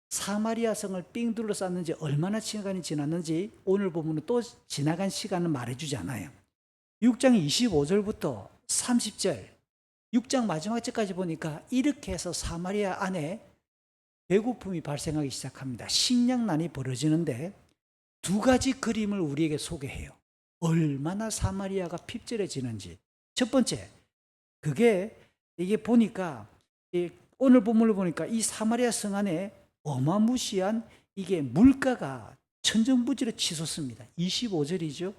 사마리아 성을 삥 둘러쌌는지 얼마나 시간이 지났는지 오늘 보면 또 지나간 시간은 말해주지 않아요. 6장 25절부터 30절, 6장 마지막 절까지 보니까 이렇게 해서 사마리아 안에 배고픔이 발생하기 시작합니다. 식량난이 벌어지는데 두 가지 그림을 우리에게 소개해요. 얼마나 사마리아가 핍절해지는지. 첫 번째, 그게 이게 보니까 오늘 본문을 보니까 이 사마리아 성 안에 어마무시한 이게 물가가 천정부지로 치솟습니다. 25절이죠.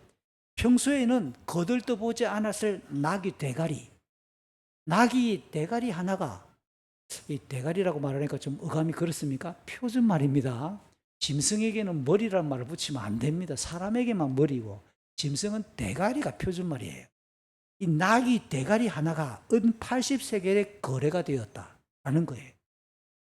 평소에는 거들떠보지 않았을 나귀 대가리 하나가, 이 대가리라고 말하니까 좀 어감이 그렇습니까? 표준말입니다. 짐승에게는 머리라는 말을 붙이면 안 됩니다. 사람에게만 머리고 짐승은 대가리가 표준말이에요. 이 나귀 대가리 하나가 은 80세겔에 거래가 되었다라는 거예요.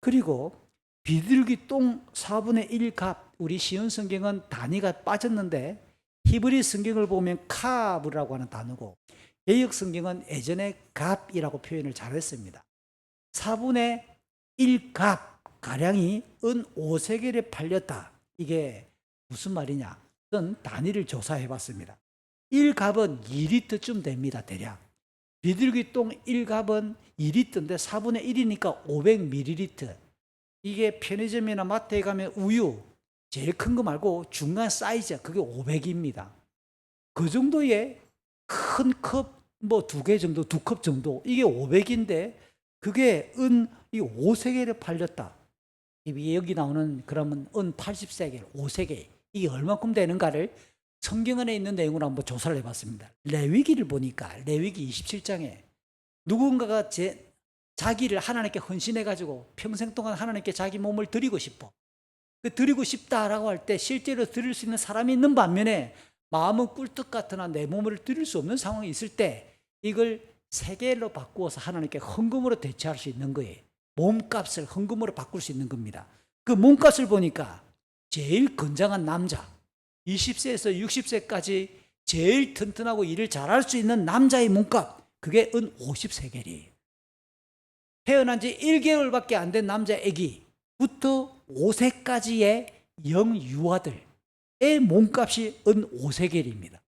그리고 비둘기 똥 4분의 1 값, 우리 시온 성경은 단위가 빠졌는데 히브리 성경을 보면 카브라고 하는 단어고 개역 성경은 예전에 값이라고 표현을 잘했습니다. 4분의 1 값 가량이 은 5세겔에 팔렸다. 이게 무슨 말이냐? 그건 단위를 조사해 봤습니다. 1값은 2리터쯤 됩니다. 대략. 비둘기 똥 1값은 2리터인데 4분의 1이니까 500ml. 이게 편의점이나 마트에 가면 우유 제일 큰 거 말고 중간 사이즈 그게 500입니다. 그 정도의 큰 컵 뭐 2개 정도, 2컵 정도 이게 500인데 그게 은 5세겔에 팔렸다. 여기 나오는 그러면 은 80세겔, 5세겔 이게 얼마큼 되는가를 성경 안에 있는 내용으로 한번 조사를 해봤습니다. 레위기를 보니까 레위기 27장에 누군가가 자기를 하나님께 헌신해가지고 평생 동안 하나님께 자기 몸을 드리고 싶어. 드리고 싶다라고 할 때 실제로 드릴 수 있는 사람이 있는 반면에 마음은 꿀떡 같으나 내 몸을 드릴 수 없는 상황이 있을 때 이걸 세겔로 바꾸어서 하나님께 헌금으로 대체할 수 있는 거예요. 몸값을 헌금으로 바꿀 수 있는 겁니다. 그 몸값을 보니까 제일 건장한 남자 20세에서 60세까지 제일 튼튼하고 일을 잘할 수 있는 남자의 몸값 그게 은 50세겔이에요. 태어난 지 1개월밖에 안 된 남자 아기부터 5세까지의 영유아들의 몸값이 은 5세겔입니다.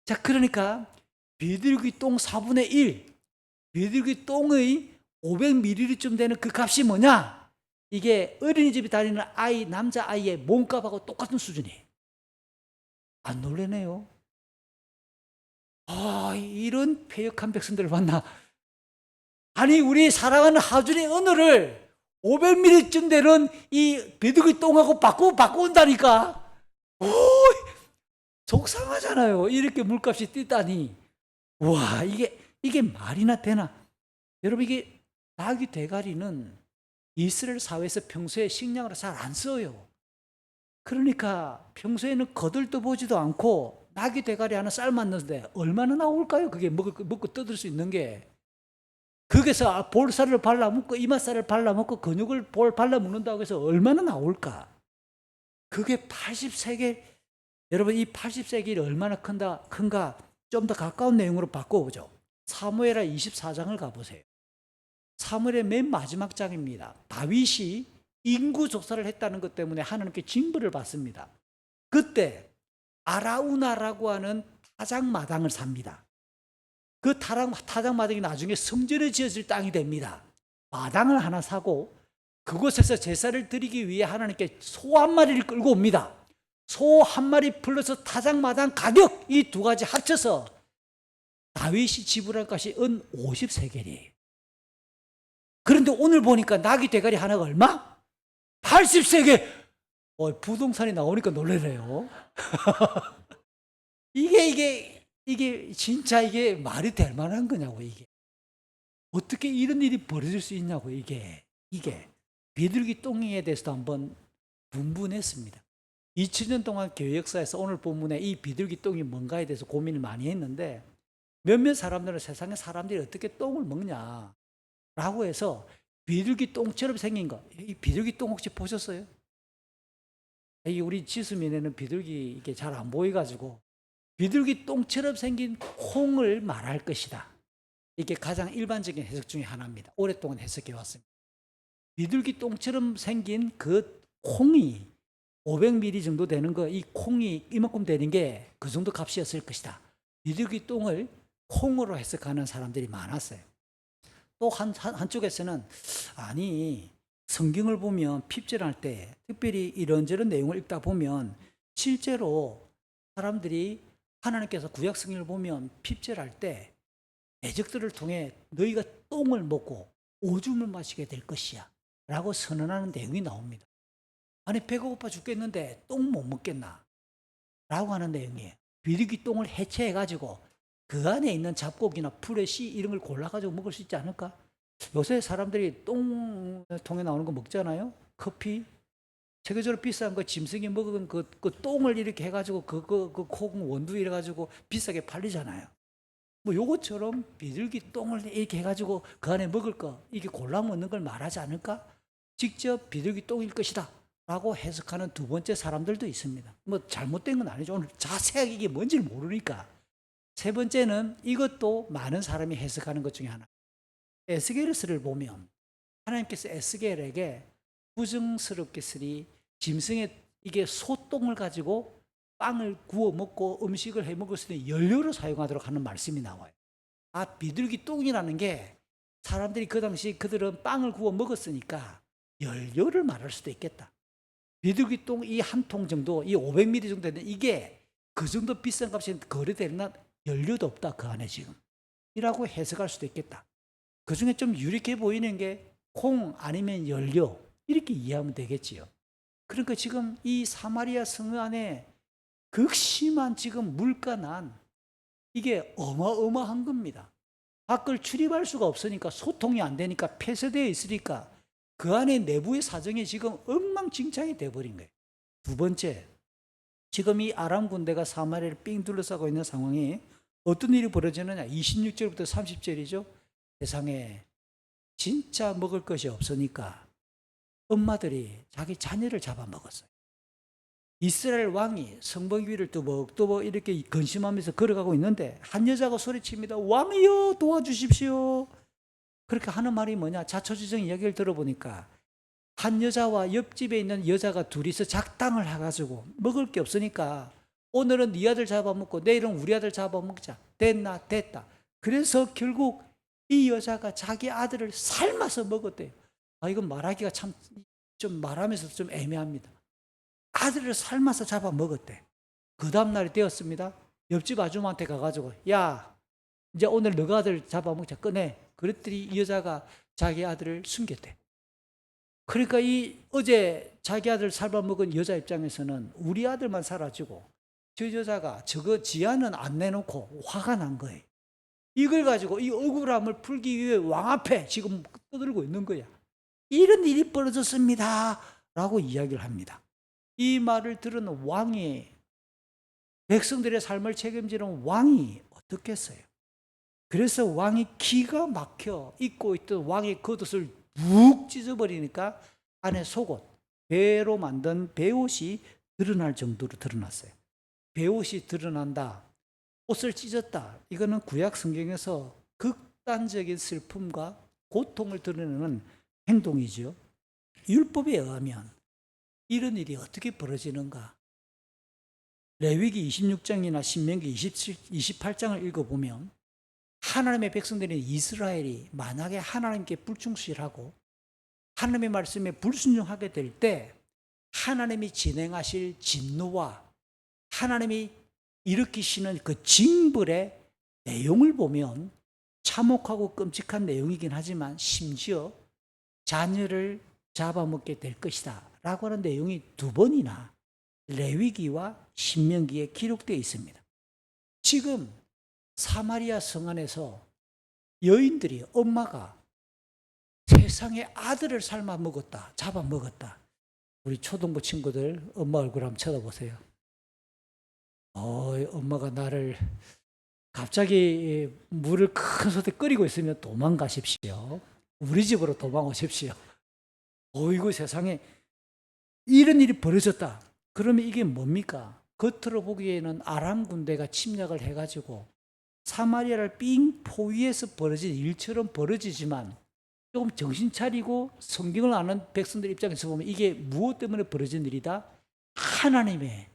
자, 그러니까 비둘기 똥 4분의 1, 비둘기 똥의 500ml쯤 되는 그 값이 뭐냐? 이게 어린이집에 다니는 아이, 남자아이의 몸값하고 똑같은 수준이에요. 안 놀라네요. 이런 패역한 백성들을 봤나? 아니, 우리 사랑하는 하준의 언어를 500ml쯤 되는 이 비둘기 똥하고 바꾼다니까. 속상하잖아요. 이렇게 물값이 뛰다니. 와, 이게 말이나 되나? 여러분, 이게 나귀 대가리는 이스라엘 사회에서 평소에 식량으로 잘 안 써요. 그러니까 평소에는 거들떠보지도 않고 나귀 대가리 하나 삶았는데 얼마나 나올까요? 그게 먹고 뜯을 수 있는 게. 거기서 볼살을 발라먹고 이맛살을 발라먹고 근육을 발라먹는다고 해서 얼마나 나올까? 그게 80세겔. 여러분, 이 80세겔이 얼마나 큰가 좀 더 가까운 내용으로 바꿔보죠. 사무엘하 24장을 가보세요. 사무엘의 맨 마지막 장입니다. 다윗이 인구 조사를 했다는 것 때문에 하나님께 징벌을 받습니다. 그때 아라우나라고 하는 타작마당을 삽니다. 그 타작마당이 나중에 성전에 지어질 땅이 됩니다. 마당을 하나 사고 그곳에서 제사를 드리기 위해 하나님께 소 한 마리를 끌고 옵니다. 소 한 마리 플러스 타작마당 가격 이 두 가지 합쳐서 다윗이 지불할 것이 은 50세겔이에요. 그런데 오늘 보니까 나귀 대가리 하나가 얼마? 80세겔. 부동산이 나오니까 놀래네요. 이게 진짜 이게 말이 될 만한 거냐고, 이게. 어떻게 이런 일이 벌어질 수 있냐고, 이게. 비둘기 똥에 대해서도 한번 분분했습니다. 2000년 동안 교회 역사에서 오늘 본문에 이 비둘기 똥이 뭔가에 대해서 고민을 많이 했는데 몇몇 사람들은 세상에 사람들이 어떻게 똥을 먹냐라고 해서 비둘기 똥처럼 생긴 거, 이 비둘기 똥 혹시 보셨어요? 이 우리 지수민에는 비둘기 이게 잘 안 보여가지고 비둘기 똥처럼 생긴 콩을 말할 것이다. 이게 가장 일반적인 해석 중에 하나입니다. 오랫동안 해석해 왔습니다. 비둘기 똥처럼 생긴 그 콩이 500ml 정도 되는 거, 이 콩이 이만큼 되는 게 그 정도 값이었을 것이다. 비둘기 똥을 콩으로 해석하는 사람들이 많았어요. 또 한쪽에서는 아니 성경을 보면 핍절할 때 특별히 이런저런 내용을 읽다 보면 실제로 사람들이 하나님께서 구약 성경을 보면 핍절할 때 대적들을 통해 너희가 똥을 먹고 오줌을 마시게 될 것이야 라고 선언하는 내용이 나옵니다. 아니 배가 고파 죽겠는데 똥 못 먹겠나 라고 하는 내용이에요. 비둘기 똥을 해체해가지고 그 안에 있는 잡곡이나 풀의 씨 이런 걸 골라가지고 먹을 수 있지 않을까? 요새 사람들이 똥통에 나오는 거 먹잖아요. 커피 세계적으로 비싼 거 짐승이 먹은 그 똥을 이렇게 해가지고 그 콩 원두 이래가지고 비싸게 팔리잖아요. 뭐 요것처럼 비둘기 똥을 이렇게 해가지고 그 안에 먹을 거 이게 골라 먹는 걸 말하지 않을까? 직접 비둘기 똥일 것이다 라고 해석하는 두 번째 사람들도 있습니다. 뭐 잘못된 건 아니죠. 오늘 자세하게 이게 뭔지를 모르니까. 세 번째는 이것도 많은 사람이 해석하는 것 중에 하나. 에스겔서를 보면 하나님께서 에스겔에게 부정스럽게 쓰리 짐승의 이게 소똥을 가지고 빵을 구워 먹고 음식을 해 먹을 수 있는 연료로 사용하도록 하는 말씀이 나와요. 아, 비둘기 똥이라는 게 사람들이 그 당시 그들은 빵을 구워 먹었으니까 연료를 말할 수도 있겠다. 비둘기 똥 이 한 통 정도, 이 500ml 정도 되는 이게 그 정도 비싼 값이 거래되는 연료도 없다 그 안에 지금 이라고 해석할 수도 있겠다. 그 중에 좀 유력해 보이는 게 콩 아니면 연료 이렇게 이해하면 되겠지요. 그러니까 지금 이 사마리아 성 안에 극심한 지금 물가난 이게 어마어마한 겁니다. 밖을 출입할 수가 없으니까 소통이 안 되니까 폐쇄되어 있으니까 그 안에 내부의 사정이 지금 엉망진창이 돼버린 거예요. 두 번째, 지금 이 아람 군대가 사마리아를 삥 둘러싸고 있는 상황이 어떤 일이 벌어지느냐. 26절부터 30절이죠. 세상에 진짜 먹을 것이 없으니까 엄마들이 자기 자녀를 잡아먹었어요. 이스라엘 왕이 성벽 위를 또벅또벅 이렇게 근심하면서 걸어가고 있는데 한 여자가 소리칩니다. 왕이여 도와주십시오. 그렇게 하는 말이 뭐냐. 자초지종 이야기를 들어보니까 한 여자와 옆집에 있는 여자가 둘이서 작당을 해가지고 먹을 게 없으니까 오늘은 네 아들 잡아먹고 내일은 우리 아들 잡아먹자. 됐다. 그래서 결국 이 여자가 자기 아들을 삶아서 먹었대요. 아, 이건 말하기가 참 좀 말하면서 좀 애매합니다. 아들을 삶아서 잡아먹었대. 그 다음날이 되었습니다. 옆집 아줌마한테 가가지고 야 이제 오늘 너가 아들 잡아먹자 꺼내. 그랬더니 이 여자가 자기 아들을 숨겼대. 그러니까 이 어제 자기 아들 삶아먹은 여자 입장에서는 우리 아들만 사라지고 저 여자가 저거 지아는 안 내놓고 화가 난 거예요. 이걸 가지고 이 억울함을 풀기 위해 왕 앞에 지금 떠들고 있는 거야. 이런 일이 벌어졌습니다 라고 이야기를 합니다. 이 말을 들은 왕이 백성들의 삶을 책임지는 왕이 어떻겠어요? 그래서 왕이 기가 막혀 입고 있던 왕의 겉옷을 푹 찢어버리니까 안에 속옷, 배로 만든 배옷이 드러날 정도로 드러났어요. 배옷이 드러난다, 옷을 찢었다. 이거는 구약 성경에서 극단적인 슬픔과 고통을 드러내는 행동이죠. 율법에 의하면 이런 일이 어떻게 벌어지는가? 레위기 26장이나 신명기 28장을 읽어보면 하나님의 백성들인 이스라엘이 만약에 하나님께 불충실하고 하나님의 말씀에 불순종하게 될 때 하나님이 진행하실 진노와 하나님이 일으키시는 그 징벌의 내용을 보면 참혹하고 끔찍한 내용이긴 하지만 심지어 자녀를 잡아먹게 될 것이다 라고 하는 내용이 두 번이나 레위기와 신명기에 기록되어 있습니다. 지금 사마리아 성 안에서 여인들이 엄마가 세상에 아들을 삶아 먹었다, 잡아먹었다. 우리 초등부 친구들 엄마 얼굴 한번 쳐다보세요. 엄마가 나를 갑자기 물을 큰 솥에 끓이고 있으면 도망가십시오. 우리 집으로 도망오십시오. 어이구 세상에 이런 일이 벌어졌다. 그러면 이게 뭡니까? 겉으로 보기에는 아람 군대가 침략을 해가지고 사마리아를 삥 포위해서 벌어진 일처럼 벌어지지만 조금 정신 차리고 성경을 아는 백성들 입장에서 보면 이게 무엇 때문에 벌어진 일이다? 하나님의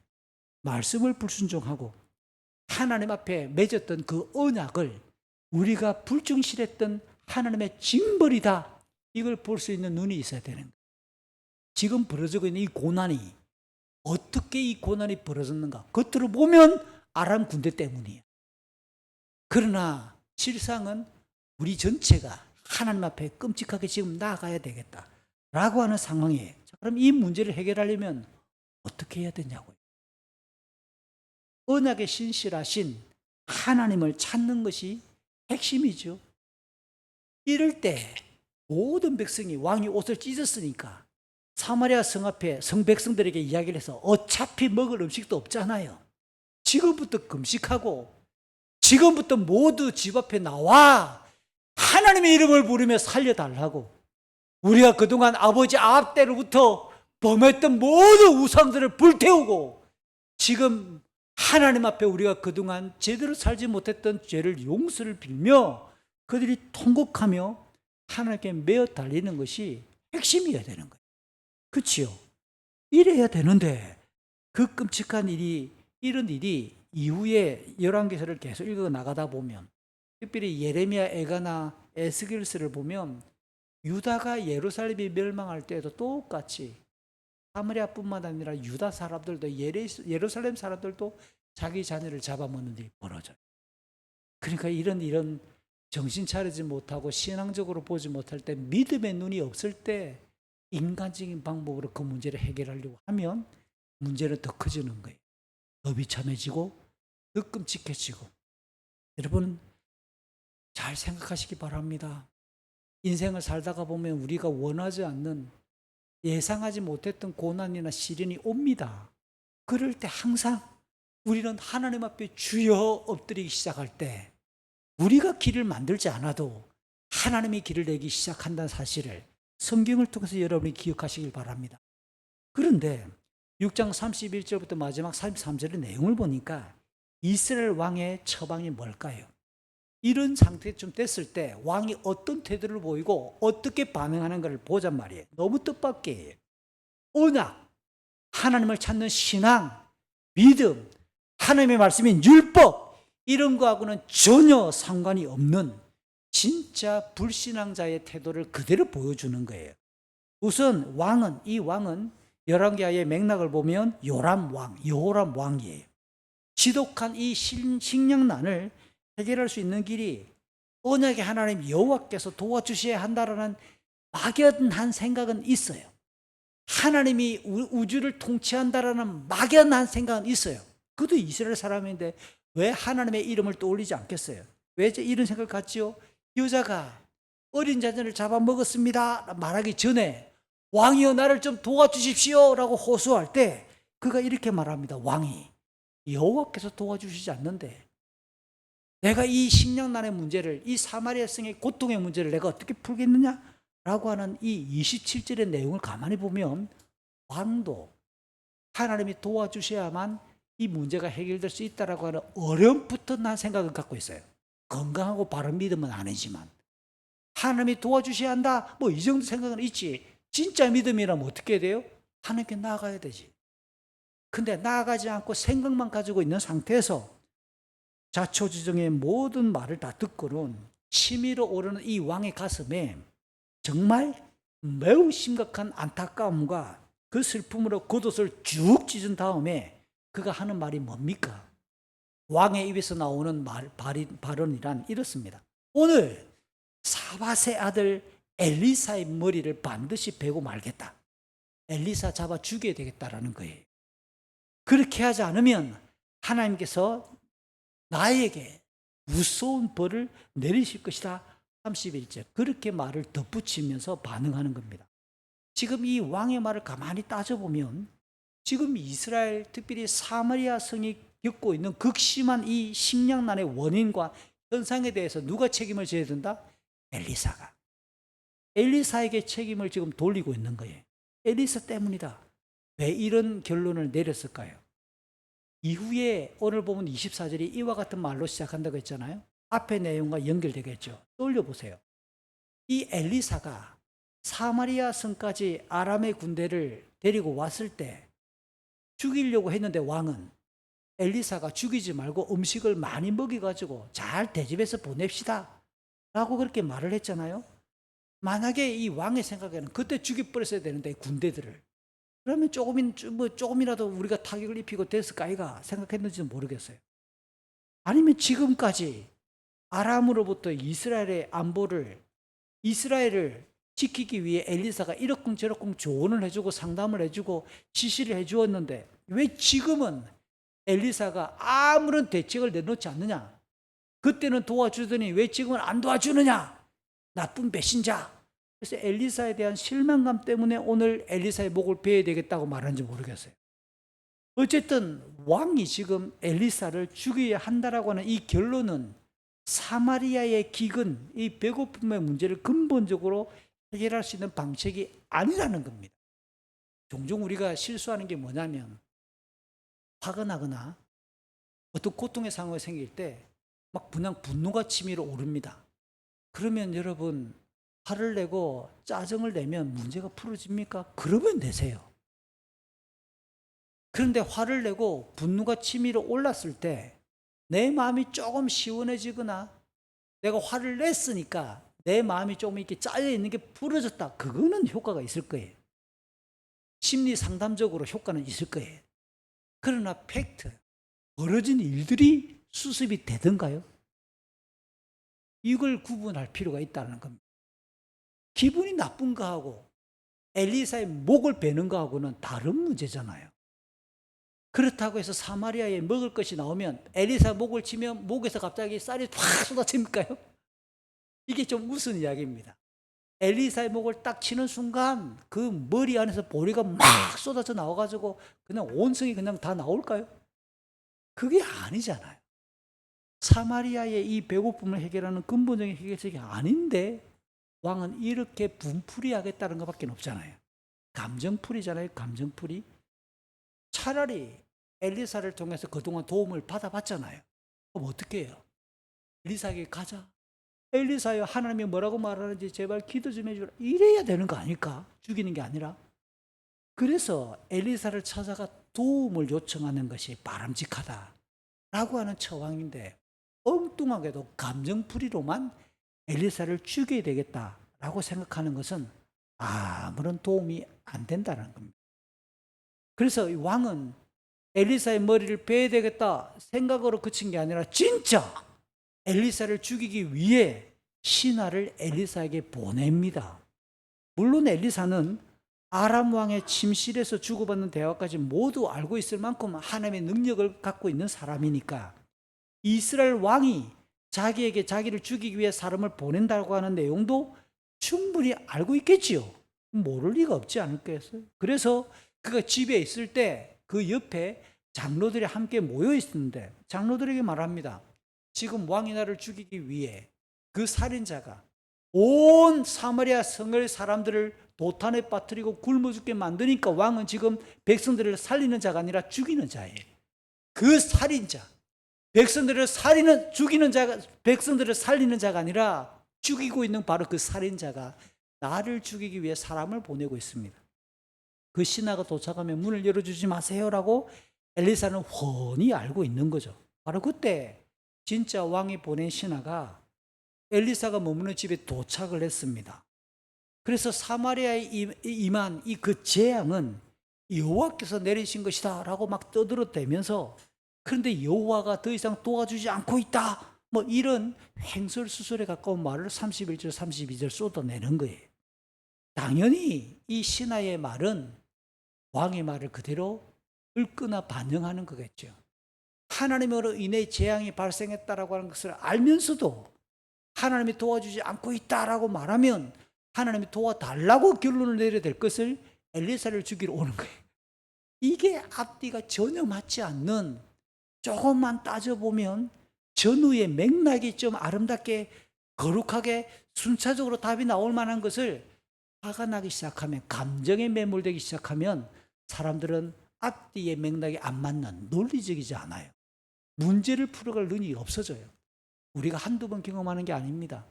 말씀을 불순종하고 하나님 앞에 맺었던 그 언약을 우리가 불충실했던 하나님의 징벌이다. 이걸 볼 수 있는 눈이 있어야 되는 거예요. 지금 벌어지고 있는 이 고난이 어떻게 이 고난이 벌어졌는가? 겉으로 보면 아람 군대 때문이에요. 그러나 실상은 우리 전체가 하나님 앞에 끔찍하게 지금 나아가야 되겠다라고 하는 상황이에요. 자, 그럼 이 문제를 해결하려면 어떻게 해야 되냐고요. 언약에 신실하신 하나님을 찾는 것이 핵심이죠. 이럴 때 모든 백성이 왕이 옷을 찢었으니까 사마리아 성 앞에 성 백성들에게 이야기를 해서 어차피 먹을 음식도 없잖아요. 지금부터 금식하고 지금부터 모두 집 앞에 나와 하나님의 이름을 부르며 살려달라고. 우리가 그동안 아버지 아합 때로부터 범했던 모든 우상들을 불태우고 지금 하나님 앞에 우리가 그동안 제대로 살지 못했던 죄를 용서를 빌며 그들이 통곡하며 하나님께 매어 달리는 것이 핵심이어야 되는 거예요. 그렇지요? 이래야 되는데 그 끔찍한 일이 이런 일이 이후에 열왕기서를 계속 읽어 나가다 보면 특별히 예레미야, 에가나, 에스겔서를 보면 유다가 예루살렘이 멸망할 때에도 똑같이 사마리아뿐만 아니라 유다 사람들도 예루살렘 사람들도 자기 자녀를 잡아먹는 일이 벌어져요. 그러니까 이런 정신 차리지 못하고 신앙적으로 보지 못할 때 믿음의 눈이 없을 때 인간적인 방법으로 그 문제를 해결하려고 하면 문제는 더 커지는 거예요. 더 비참해지고 더 끔찍해지고. 여러분 잘 생각하시기 바랍니다. 인생을 살다가 보면 우리가 원하지 않는 예상하지 못했던 고난이나 시련이 옵니다. 그럴 때 항상 우리는 하나님 앞에 주여 엎드리기 시작할 때 우리가 길을 만들지 않아도 하나님이 길을 내기 시작한다는 사실을 성경을 통해서 여러분이 기억하시길 바랍니다. 그런데 6장 31절부터 마지막 33절의 내용을 보니까 이스라엘 왕의 처방이 뭘까요? 이런 상태쯤 됐을 때 왕이 어떤 태도를 보이고 어떻게 반응하는 걸 보잔 말이에요. 너무 뜻밖이에요. 언약, 하나님을 찾는 신앙, 믿음, 하나님의 말씀인 율법 이런 거하고는 전혀 상관이 없는 진짜 불신앙자의 태도를 그대로 보여주는 거예요. 우선 이 왕은 열왕기하의 맥락을 보면 요람 왕, 여호람 왕이에요. 지독한 이 식량난을 해결할 수 있는 길이 언약의 하나님 여호와께서 도와주셔야 한다라는 막연한 생각은 있어요. 하나님이 우주를 통치한다라는 막연한 생각은 있어요. 그도 이스라엘 사람인데 왜 하나님의 이름을 떠올리지 않겠어요? 왜 이런 생각을 갖지요? 여자가 어린 자녀를 잡아먹었습니다 말하기 전에 왕이여 나를 좀 도와주십시오 라고 호소할 때 그가 이렇게 말합니다. 왕이 여호와께서 도와주시지 않는데 내가 이 식량난의 문제를, 이 사마리아 성의 고통의 문제를 내가 어떻게 풀겠느냐? 라고 하는 이 27절의 내용을 가만히 보면 왕도 하나님이 도와주셔야만 이 문제가 해결될 수 있다라고 하는 어렴풋한 생각을 갖고 있어요. 건강하고 바른 믿음은 아니지만 하나님이 도와주셔야 한다. 뭐 이 정도 생각은 있지. 진짜 믿음이라면 어떻게 해야 돼요? 하나님께 나아가야 되지. 근데 나아가지 않고 생각만 가지고 있는 상태에서 자초지종의 모든 말을 다 듣고는 치밀어 오르는 이 왕의 가슴에 정말 매우 심각한 안타까움과 그 슬픔으로 겉옷을 쭉 찢은 다음에 그가 하는 말이 뭡니까? 왕의 입에서 나오는 발언이란 이렇습니다. 오늘 사밧의 아들 엘리사의 머리를 반드시 베고 말겠다. 엘리사 잡아 죽여야 되겠다라는 거예요. 그렇게 하지 않으면 하나님께서 나에게 무서운 벌을 내리실 것이다. 31절 그렇게 말을 덧붙이면서 반응하는 겁니다. 지금 이 왕의 말을 가만히 따져보면 지금 이스라엘 특별히 사마리아 성이 겪고 있는 극심한 이 식량난의 원인과 현상에 대해서 누가 책임을 져야 된다? 엘리사가. 엘리사에게 책임을 지금 돌리고 있는 거예요. 엘리사 때문이다. 왜 이런 결론을 내렸을까요? 이후에 오늘 보면 24절이 이와 같은 말로 시작한다고 했잖아요. 앞의 내용과 연결되겠죠. 떠올려 보세요. 이 엘리사가 사마리아 성까지 아람의 군대를 데리고 왔을 때 죽이려고 했는데 왕은 엘리사가 죽이지 말고 음식을 많이 먹여가지고 잘 대접해서 보냅시다 라고 그렇게 말을 했잖아요. 만약에 이 왕의 생각에는 그때 죽여버렸어야 되는데 군대들을, 그러면 조금이라도 우리가 타격을 입히고 됐을까이가 생각했는지는 모르겠어요. 아니면 지금까지 아람으로부터 이스라엘의 안보를, 이스라엘을 지키기 위해 엘리사가 이러쿵저러쿵 조언을 해주고 상담을 해주고 지시를 해주었는데 왜 지금은 엘리사가 아무런 대책을 내놓지 않느냐? 그때는 도와주더니 왜 지금은 안 도와주느냐? 나쁜 배신자. 그래서 엘리사에 대한 실망감 때문에 오늘 엘리사의 목을 베어야 되겠다고 말하는지 모르겠어요. 어쨌든 왕이 지금 엘리사를 죽여야 한다라고 하는 이 결론은 사마리아의 기근, 이 배고픔의 문제를 근본적으로 해결할 수 있는 방책이 아니라는 겁니다. 종종 우리가 실수하는 게 뭐냐면 화가 나거나 어떤 고통의 상황이 생길 때 막 그냥 분노가 치밀어 오릅니다. 그러면 여러분 화를 내고 짜증을 내면 문제가 풀어집니까? 그러면 내세요. 그런데 화를 내고 분노가 치밀어 올랐을 때 내 마음이 조금 시원해지거나 내가 화를 냈으니까 내 마음이 조금 이렇게 짜여 있는 게 풀어졌다. 그거는 효과가 있을 거예요. 심리 상담적으로 효과는 있을 거예요. 그러나 팩트, 벌어진 일들이 수습이 되던가요? 이걸 구분할 필요가 있다는 겁니다. 기분이 나쁜 거하고 엘리사의 목을 베는 거하고는 다른 문제잖아요. 그렇다고 해서 사마리아에 먹을 것이 나오면 엘리사 목을 치면 목에서 갑자기 쌀이 확 쏟아집니까요? 이게 좀 무슨 이야기입니다. 엘리사의 목을 딱 치는 순간 그 머리 안에서 보리가 막 쏟아져 나와가지고 그냥 온성이 그냥 다 나올까요? 그게 아니잖아요. 사마리아의 이 배고픔을 해결하는 근본적인 해결책이 아닌데 왕은 이렇게 분풀이 하겠다는 것밖에 없잖아요. 감정풀이잖아요. 감정풀이. 차라리 엘리사를 통해서 그동안 도움을 받아봤잖아요. 그럼 어떻게 해요? 엘리사에게 가자. 엘리사여, 하나님이 뭐라고 말하는지 제발 기도 좀 해주라. 이래야 되는 거 아닐까? 죽이는 게 아니라. 그래서 엘리사를 찾아가 도움을 요청하는 것이 바람직하다라고 하는 처왕인데 엉뚱하게도 감정풀이로만 엘리사를 죽여야 되겠다라고 생각하는 것은 아무런 도움이 안 된다는 겁니다. 그래서 왕은 엘리사의 머리를 베야 되겠다 생각으로 그친 게 아니라 진짜 엘리사를 죽이기 위해 신하를 엘리사에게 보냅니다. 물론 엘리사는 아람 왕의 침실에서 주고받는 대화까지 모두 알고 있을 만큼 하나님의 능력을 갖고 있는 사람이니까 이스라엘 왕이 자기에게 자기를 죽이기 위해 사람을 보낸다고 하는 내용도 충분히 알고 있겠지요. 모를 리가 없지 않을까요? 그래서 그가 집에 있을 때 그 옆에 장로들이 함께 모여 있었는데 장로들에게 말합니다. 지금 왕이 나를 죽이기 위해 그 살인자가 온 사마리아 성을 사람들을 도탄에 빠뜨리고 굶어 죽게 만드니까 왕은 지금 백성들을 살리는 자가 아니라 죽이는 자예요. 그 살인자, 백성들을 살리는 자가 아니라 죽이고 있는 바로 그 살인자가 나를 죽이기 위해 사람을 보내고 있습니다. 그 신하가 도착하면 문을 열어주지 마세요라고 엘리사는 훤히 알고 있는 거죠. 바로 그때 진짜 왕이 보낸 신하가 엘리사가 머무는 집에 도착을 했습니다. 그래서 사마리아에 임한 이 그 재앙은 여호와께서 내리신 것이다 라고 막 떠들어대면서 그런데 여호와가 더 이상 도와주지 않고 있다 뭐 이런 횡설수설에 가까운 말을 31절 32절 쏟아내는 거예요. 당연히 이 신하의 말은 왕의 말을 그대로 읊거나 반영하는 거겠죠. 하나님으로 인해 재앙이 발생했다라고 하는 것을 알면서도 하나님이 도와주지 않고 있다라고 말하면 하나님이 도와달라고 결론을 내려야 될 것을 엘리사를 죽이러 오는 거예요. 이게 앞뒤가 전혀 맞지 않는, 조금만 따져보면 전후의 맥락이 좀 아름답게 거룩하게 순차적으로 답이 나올 만한 것을 화가 나기 시작하면, 감정에 매몰되기 시작하면 사람들은 앞뒤의 맥락이 안 맞는, 논리적이지 않아요. 문제를 풀어갈 능력이 없어져요. 우리가 한두 번 경험하는 게 아닙니다.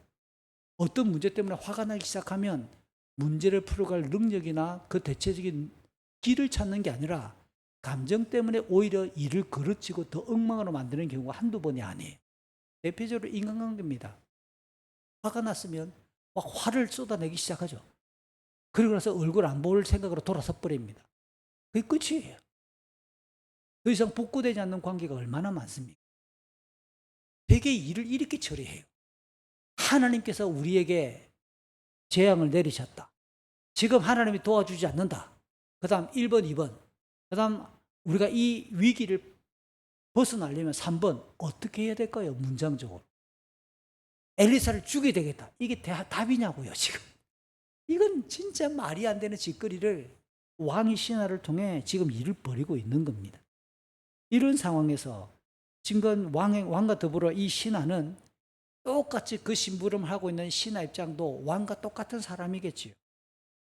어떤 문제 때문에 화가 나기 시작하면 문제를 풀어갈 능력이나 그 대체적인 길을 찾는 게 아니라 감정 때문에 오히려 일을 그르치고 더 엉망으로 만드는 경우가 한두 번이 아니에요. 대표적으로 인간관계입니다. 화가 났으면 막 화를 쏟아내기 시작하죠. 그리고 나서 얼굴 안 볼 생각으로 돌아서 버립니다. 그게 끝이에요. 더 이상 복구되지 않는 관계가 얼마나 많습니까? 되게 일을 이렇게 처리해요. 하나님께서 우리에게 재앙을 내리셨다. 지금 하나님이 도와주지 않는다. 그 다음 1번, 2번. 그 다음 우리가 이 위기를 벗어나려면 3번. 어떻게 해야 될까요? 문장적으로. 엘리사를 죽여야 되겠다. 이게 답이냐고요, 지금. 이건 진짜 말이 안 되는 짓거리를 왕의 신하를 통해 지금 일을 벌이고 있는 겁니다. 이런 상황에서 지금 왕과 더불어 이 신하는 똑같이 그 심부름을 하고 있는 신하 입장도 왕과 똑같은 사람이겠지요.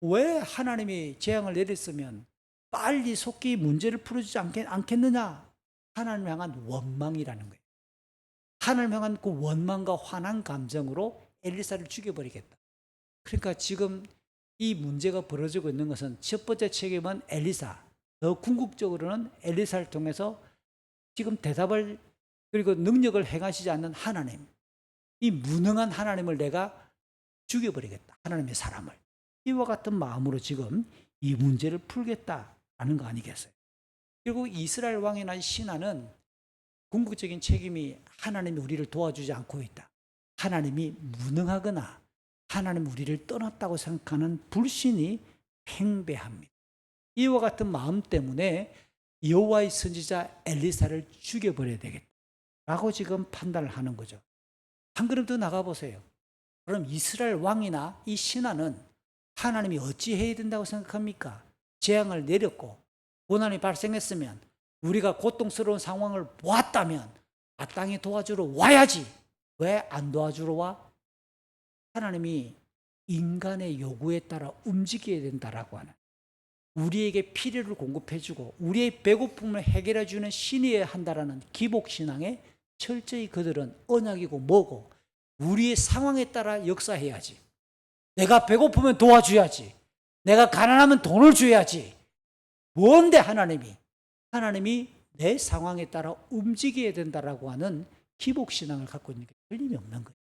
왜 하나님이 재앙을 내렸으면 빨리 속히 문제를 풀어주지 않겠느냐? 하나님 향한 원망이라는 거예요. 하나님 향한 그 원망과 화난 감정으로 엘리사를 죽여버리겠다. 그러니까 지금 이 문제가 벌어지고 있는 것은 첫 번째 책임은 엘리사, 더 궁극적으로는 엘리사를 통해서 지금 대답을 그리고 능력을 행하시지 않는 하나님, 이 무능한 하나님을 내가 죽여버리겠다. 하나님의 사람을. 이와 같은 마음으로 지금 이 문제를 풀겠다라는 거 아니겠어요? 결국 이스라엘 왕이나 신하는 궁극적인 책임이 하나님이 우리를 도와주지 않고 있다. 하나님이 무능하거나 하나님 우리를 떠났다고 생각하는 불신이 팽배합니다. 이와 같은 마음 때문에 여호와의 선지자 엘리사를 죽여버려야 되겠다라고 지금 판단을 하는 거죠. 한 걸음 더 나가보세요. 그럼 이스라엘 왕이나 이 신하는 하나님이 어찌 해야 된다고 생각합니까? 재앙을 내렸고 고난이 발생했으면 우리가 고통스러운 상황을 보았다면 마땅히 도와주러 와야지. 왜 안 도와주러 와? 하나님이 인간의 요구에 따라 움직여야 된다라고 하는, 우리에게 필요를 공급해주고 우리의 배고픔을 해결해주는 신이어야 한다라는 기복신앙에 철저히 그들은 언약이고 뭐고 우리의 상황에 따라 역사해야지. 내가 배고프면 도와줘야지. 내가 가난하면 돈을 줘야지. 뭔데 하나님이 내 상황에 따라 움직여야 된다라고 하는 기복신앙을 갖고 있는 게 틀림이 없는 거예요.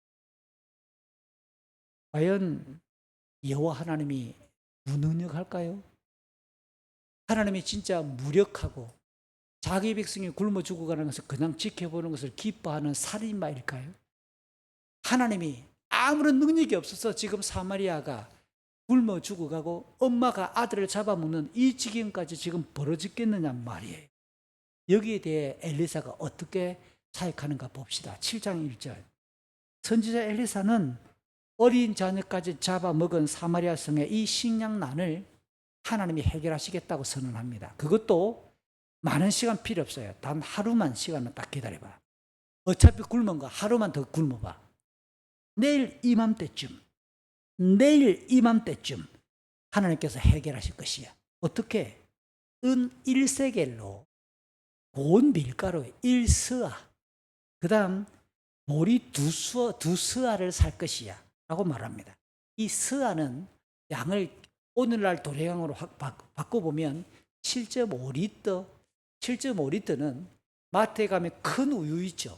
과연 여호와 하나님이 무능력할까요? 하나님이 진짜 무력하고 자기 백성이 굶어 죽어가는 것을 그냥 지켜보는 것을 기뻐하는 살인마일까요? 하나님이 아무런 능력이 없어서 지금 사마리아가 굶어 죽어가고 엄마가 아들을 잡아먹는 이 지경까지 지금 벌어졌겠느냐 말이에요. 여기에 대해 엘리사가 어떻게 사역하는가 봅시다. 7장 1절. 선지자 엘리사는 어린 자녀까지 잡아먹은 사마리아 성의 이 식량난을 하나님이 해결하시겠다고 선언합니다. 그것도 많은 시간 필요 없어요. 단 하루만 시간을 딱 기다려봐. 어차피 굶은 거 하루만 더 굶어봐. 내일 이맘때쯤 하나님께서 해결하실 것이야. 어떻게? 은 1세겔로 고운 밀가루 1스아, 그 다음 보리 2스아를 살 것이야 라고 말합니다. 이 스아는 양을 오늘날 도량으로 바꿔보면 7.5리터는 마트에 가면 큰 우유 있죠.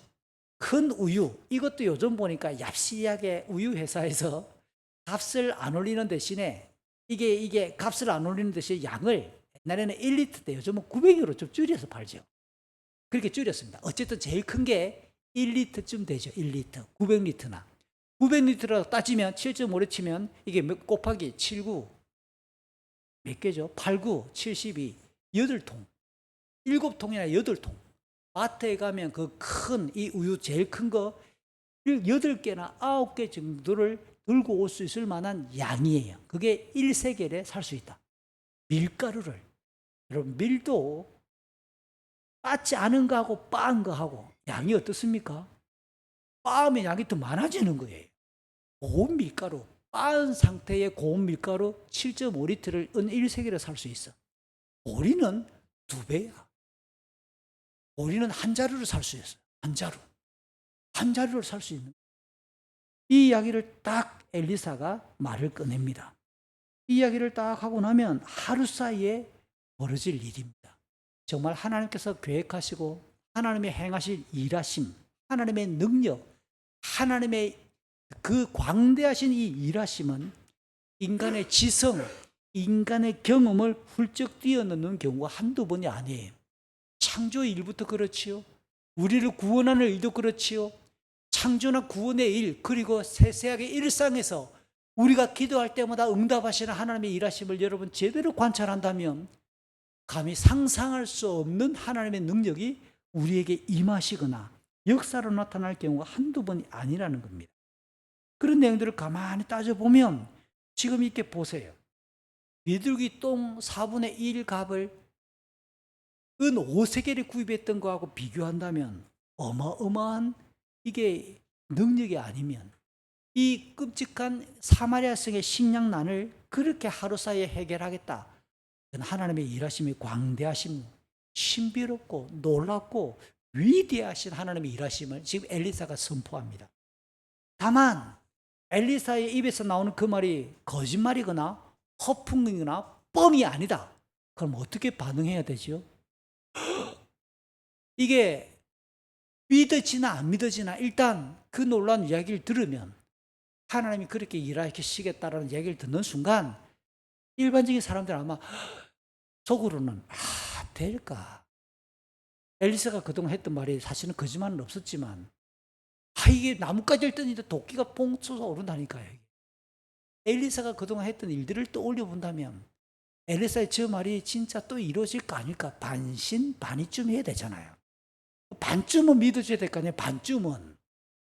큰 우유, 이것도 요즘 보니까 얍시하게 우유 회사에서 값을 안 올리는 대신에 이게 값을 안 올리는 대신에 양을 옛날에는 1리터 때 요즘은 900으로 좀 줄여서 팔죠. 그렇게 줄였습니다. 어쨌든 제일 큰 게 1리터쯤 되죠. 1리터, 900리터나. 900리터라고 따지면 7.5를 치면 이게 곱하기 79 몇 개죠? 8, 9, 72, 8통. 7통이나 8통. 마트에 가면 그 큰 이 우유 제일 큰 거 8개나 9개 정도를 들고 올 수 있을 만한 양이에요. 그게 1세겔에 살 수 있다. 밀가루를. 여러분, 밀도 빻지 않은 거하고 빻은 거하고 양이 어떻습니까? 빻으면 양이 더 많아지는 거예요. 고운 밀가루, 빻은 상태의 고운 밀가루 7.5리터를 은 1세겔에 살 수 있어. 보리는 2배야. 보리는 한 자루를 살 수 있어요. 한 자루. 한 자루를 살 수 있는. 이 이야기를 딱 엘리사가 말을 꺼냅니다. 이 이야기를 딱 하고 나면 하루 사이에 벌어질 일입니다. 정말 하나님께서 계획하시고 하나님의 행하실 일하심, 하나님의 능력, 하나님의 그 광대하신 이 일하심은 인간의 지성, 인간의 경험을 훌쩍 뛰어넘는 경우가 한두 번이 아니에요. 창조 일부터 그렇지요. 우리를 구원하는 일도 그렇지요. 창조나 구원의 일, 그리고 세세하게 일상에서 우리가 기도할 때마다 응답하시는 하나님의 일하심을 여러분 제대로 관찰한다면 감히 상상할 수 없는 하나님의 능력이 우리에게 임하시거나 역사로 나타날 경우가 한두 번이 아니라는 겁니다. 그런 내용들을 가만히 따져보면 지금 이렇게 보세요. 비둘기 똥 4분의 1 값을 은 5세겔에 구입했던 거하고 비교한다면 어마어마한 이게 능력이 아니면 이 끔찍한 사마리아성의 식량난을 그렇게 하루 사이에 해결하겠다. 하나님의 일하심이 광대하심, 신비롭고 놀랍고 위대하신 하나님의 일하심을 지금 엘리사가 선포합니다. 다만 엘리사의 입에서 나오는 그 말이 거짓말이거나 허풍이거나 뻥이 아니다. 그럼 어떻게 반응해야 되죠? 이게 믿어지나 안 믿어지나 일단 그 놀라운 이야기를 들으면 하나님이 그렇게 일하시겠다라는 이야기를 듣는 순간 일반적인 사람들은 아마 속으로는 될까? 엘리사가 그동안 했던 말이 사실은 거짓말은 없었지만 이게 나뭇가지를 뜨는데 도끼가 뽕 쏘서 오른다니까요. 엘리사가 그동안 했던 일들을 떠올려 본다면 엘리사의 저 말이 진짜 또 이루어질까 아닐까 반신반의쯤 해야 되잖아요. 반쯤은 믿어줘야 될 거 아니에요.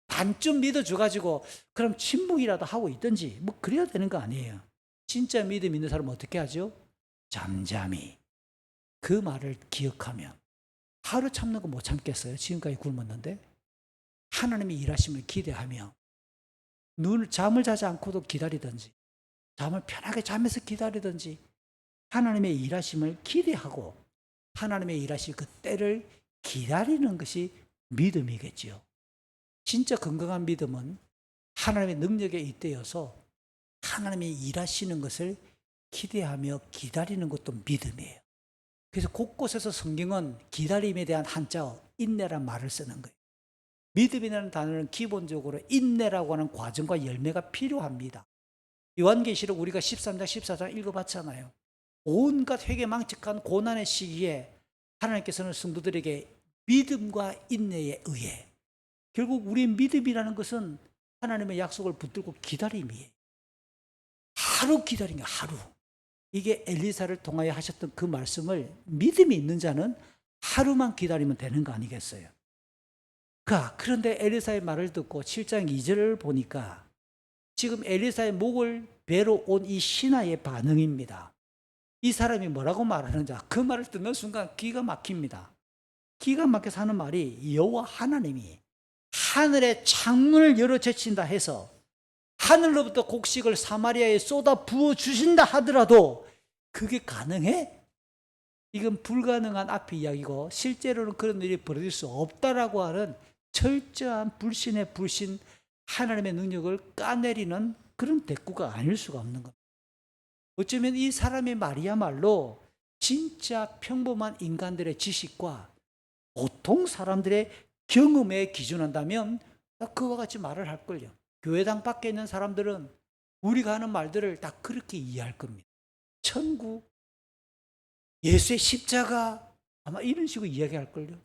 반쯤 믿어줘가지고 그럼 침묵이라도 하고 있든지 뭐 그래야 되는 거 아니에요. 진짜 믿음 있는 사람은 어떻게 하죠? 잠잠히 그 말을 기억하면 하루 참는 거 못 참겠어요. 지금까지 굶었는데 하나님의 일하심을 기대하며 잠을 자지 않고도 기다리든지 잠을 편하게 자면서 기다리든지 하나님의 일하심을 기대하고 하나님의 일하실 그 때를 기다리는 것이 믿음이겠지요. 진짜 건강한 믿음은 하나님의 능력에 잇대어서 하나님의 일하시는 것을 기대하며 기다리는 것도 믿음이에요. 그래서 곳곳에서 성경은 기다림에 대한 한자어 인내란 말을 쓰는 거예요. 믿음이라는 단어는 기본적으로 인내라고 하는 과정과 열매가 필요합니다. 요한계시록 우리가 13장 14장 읽어봤잖아요. 온갖 회개망측한 고난의 시기에 하나님께서는 성도들에게 믿음과 인내에 의해 결국 우리의 믿음이라는 것은 하나님의 약속을 붙들고 기다림이에요. 하루 기다린 게 하루. 이게 엘리사를 통하여 하셨던 그 말씀을 믿음이 있는 자는 하루만 기다리면 되는 거 아니겠어요? 그런데 엘리사의 말을 듣고 7장 2절을 보니까 지금 엘리사의 목을 베러 온 이 신하의 반응입니다. 이 사람이 뭐라고 말하는지 그 말을 듣는 순간 기가 막힙니다. 기가 막혀서 하는 말이 여호와 하나님이 하늘의 창문을 열어 제친다 해서 하늘로부터 곡식을 사마리아에 쏟아 부어 주신다 하더라도 그게 가능해? 이건 불가능한 앞의 이야기고 실제로는 그런 일이 벌어질 수 없다라고 하는 철저한 불신의 불신, 하나님의 능력을 까내리는 그런 대꾸가 아닐 수가 없는 겁니다. 어쩌면 이 사람의 말이야말로 진짜 평범한 인간들의 지식과 보통 사람들의 경험에 기준한다면 그와 같이 말을 할걸요. 교회당 밖에 있는 사람들은 우리가 하는 말들을 다 그렇게 이해할 겁니다. 천국, 예수의 십자가 아마 이런 식으로 이야기할걸요.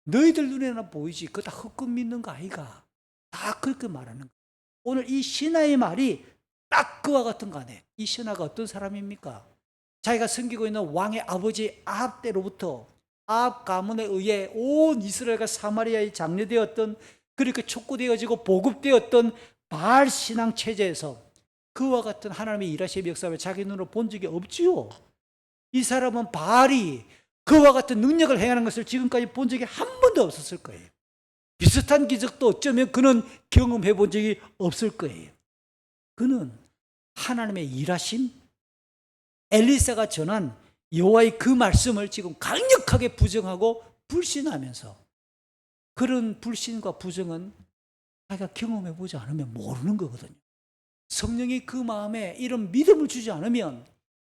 너희들 눈에는 보이지 그거 다 헛것 믿는 거 아이가. 다 그렇게 말하는 거예요. 오늘 이 신하의 말이 딱 그와 같은 거 아니에요. 이 신하가 어떤 사람입니까? 자기가 섬기고 있는 왕의 아버지 아합 때로부터 아합 가문에 의해 온 이스라엘과 사마리아에 장려되었던 그렇게 촉구되어지고 보급되었던 바알 신앙 체제에서 그와 같은 하나님의 일하심의 역사를 자기 눈으로 본 적이 없지요. 이 사람은 바알이 그와 같은 능력을 행하는 것을 지금까지 본 적이 한 번도 없었을 거예요. 비슷한 기적도 어쩌면 그는 경험해 본 적이 없을 거예요. 그는 하나님의 일하심, 엘리사가 전한 여호와의 그 말씀을 지금 강력하게 부정하고 불신하면서, 그런 불신과 부정은 자기가 경험해 보지 않으면 모르는 거거든요. 성령이 그 마음에 이런 믿음을 주지 않으면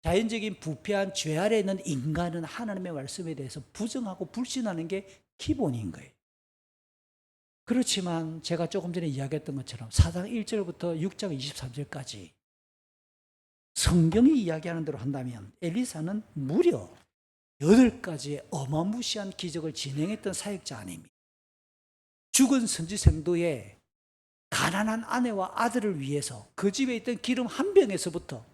자연적인 부패한 죄 아래에 있는 인간은 하나님의 말씀에 대해서 부정하고 불신하는 게 기본인 거예요. 그렇지만 제가 조금 전에 이야기했던 것처럼 4장 1절부터 6장 23절까지 성경이 이야기하는 대로 한다면 엘리사는 무려 8가지의 어마무시한 기적을 진행했던 사역자 아닙니다. 죽은 선지생도의 가난한 아내와 아들을 위해서 그 집에 있던 기름 한 병에서부터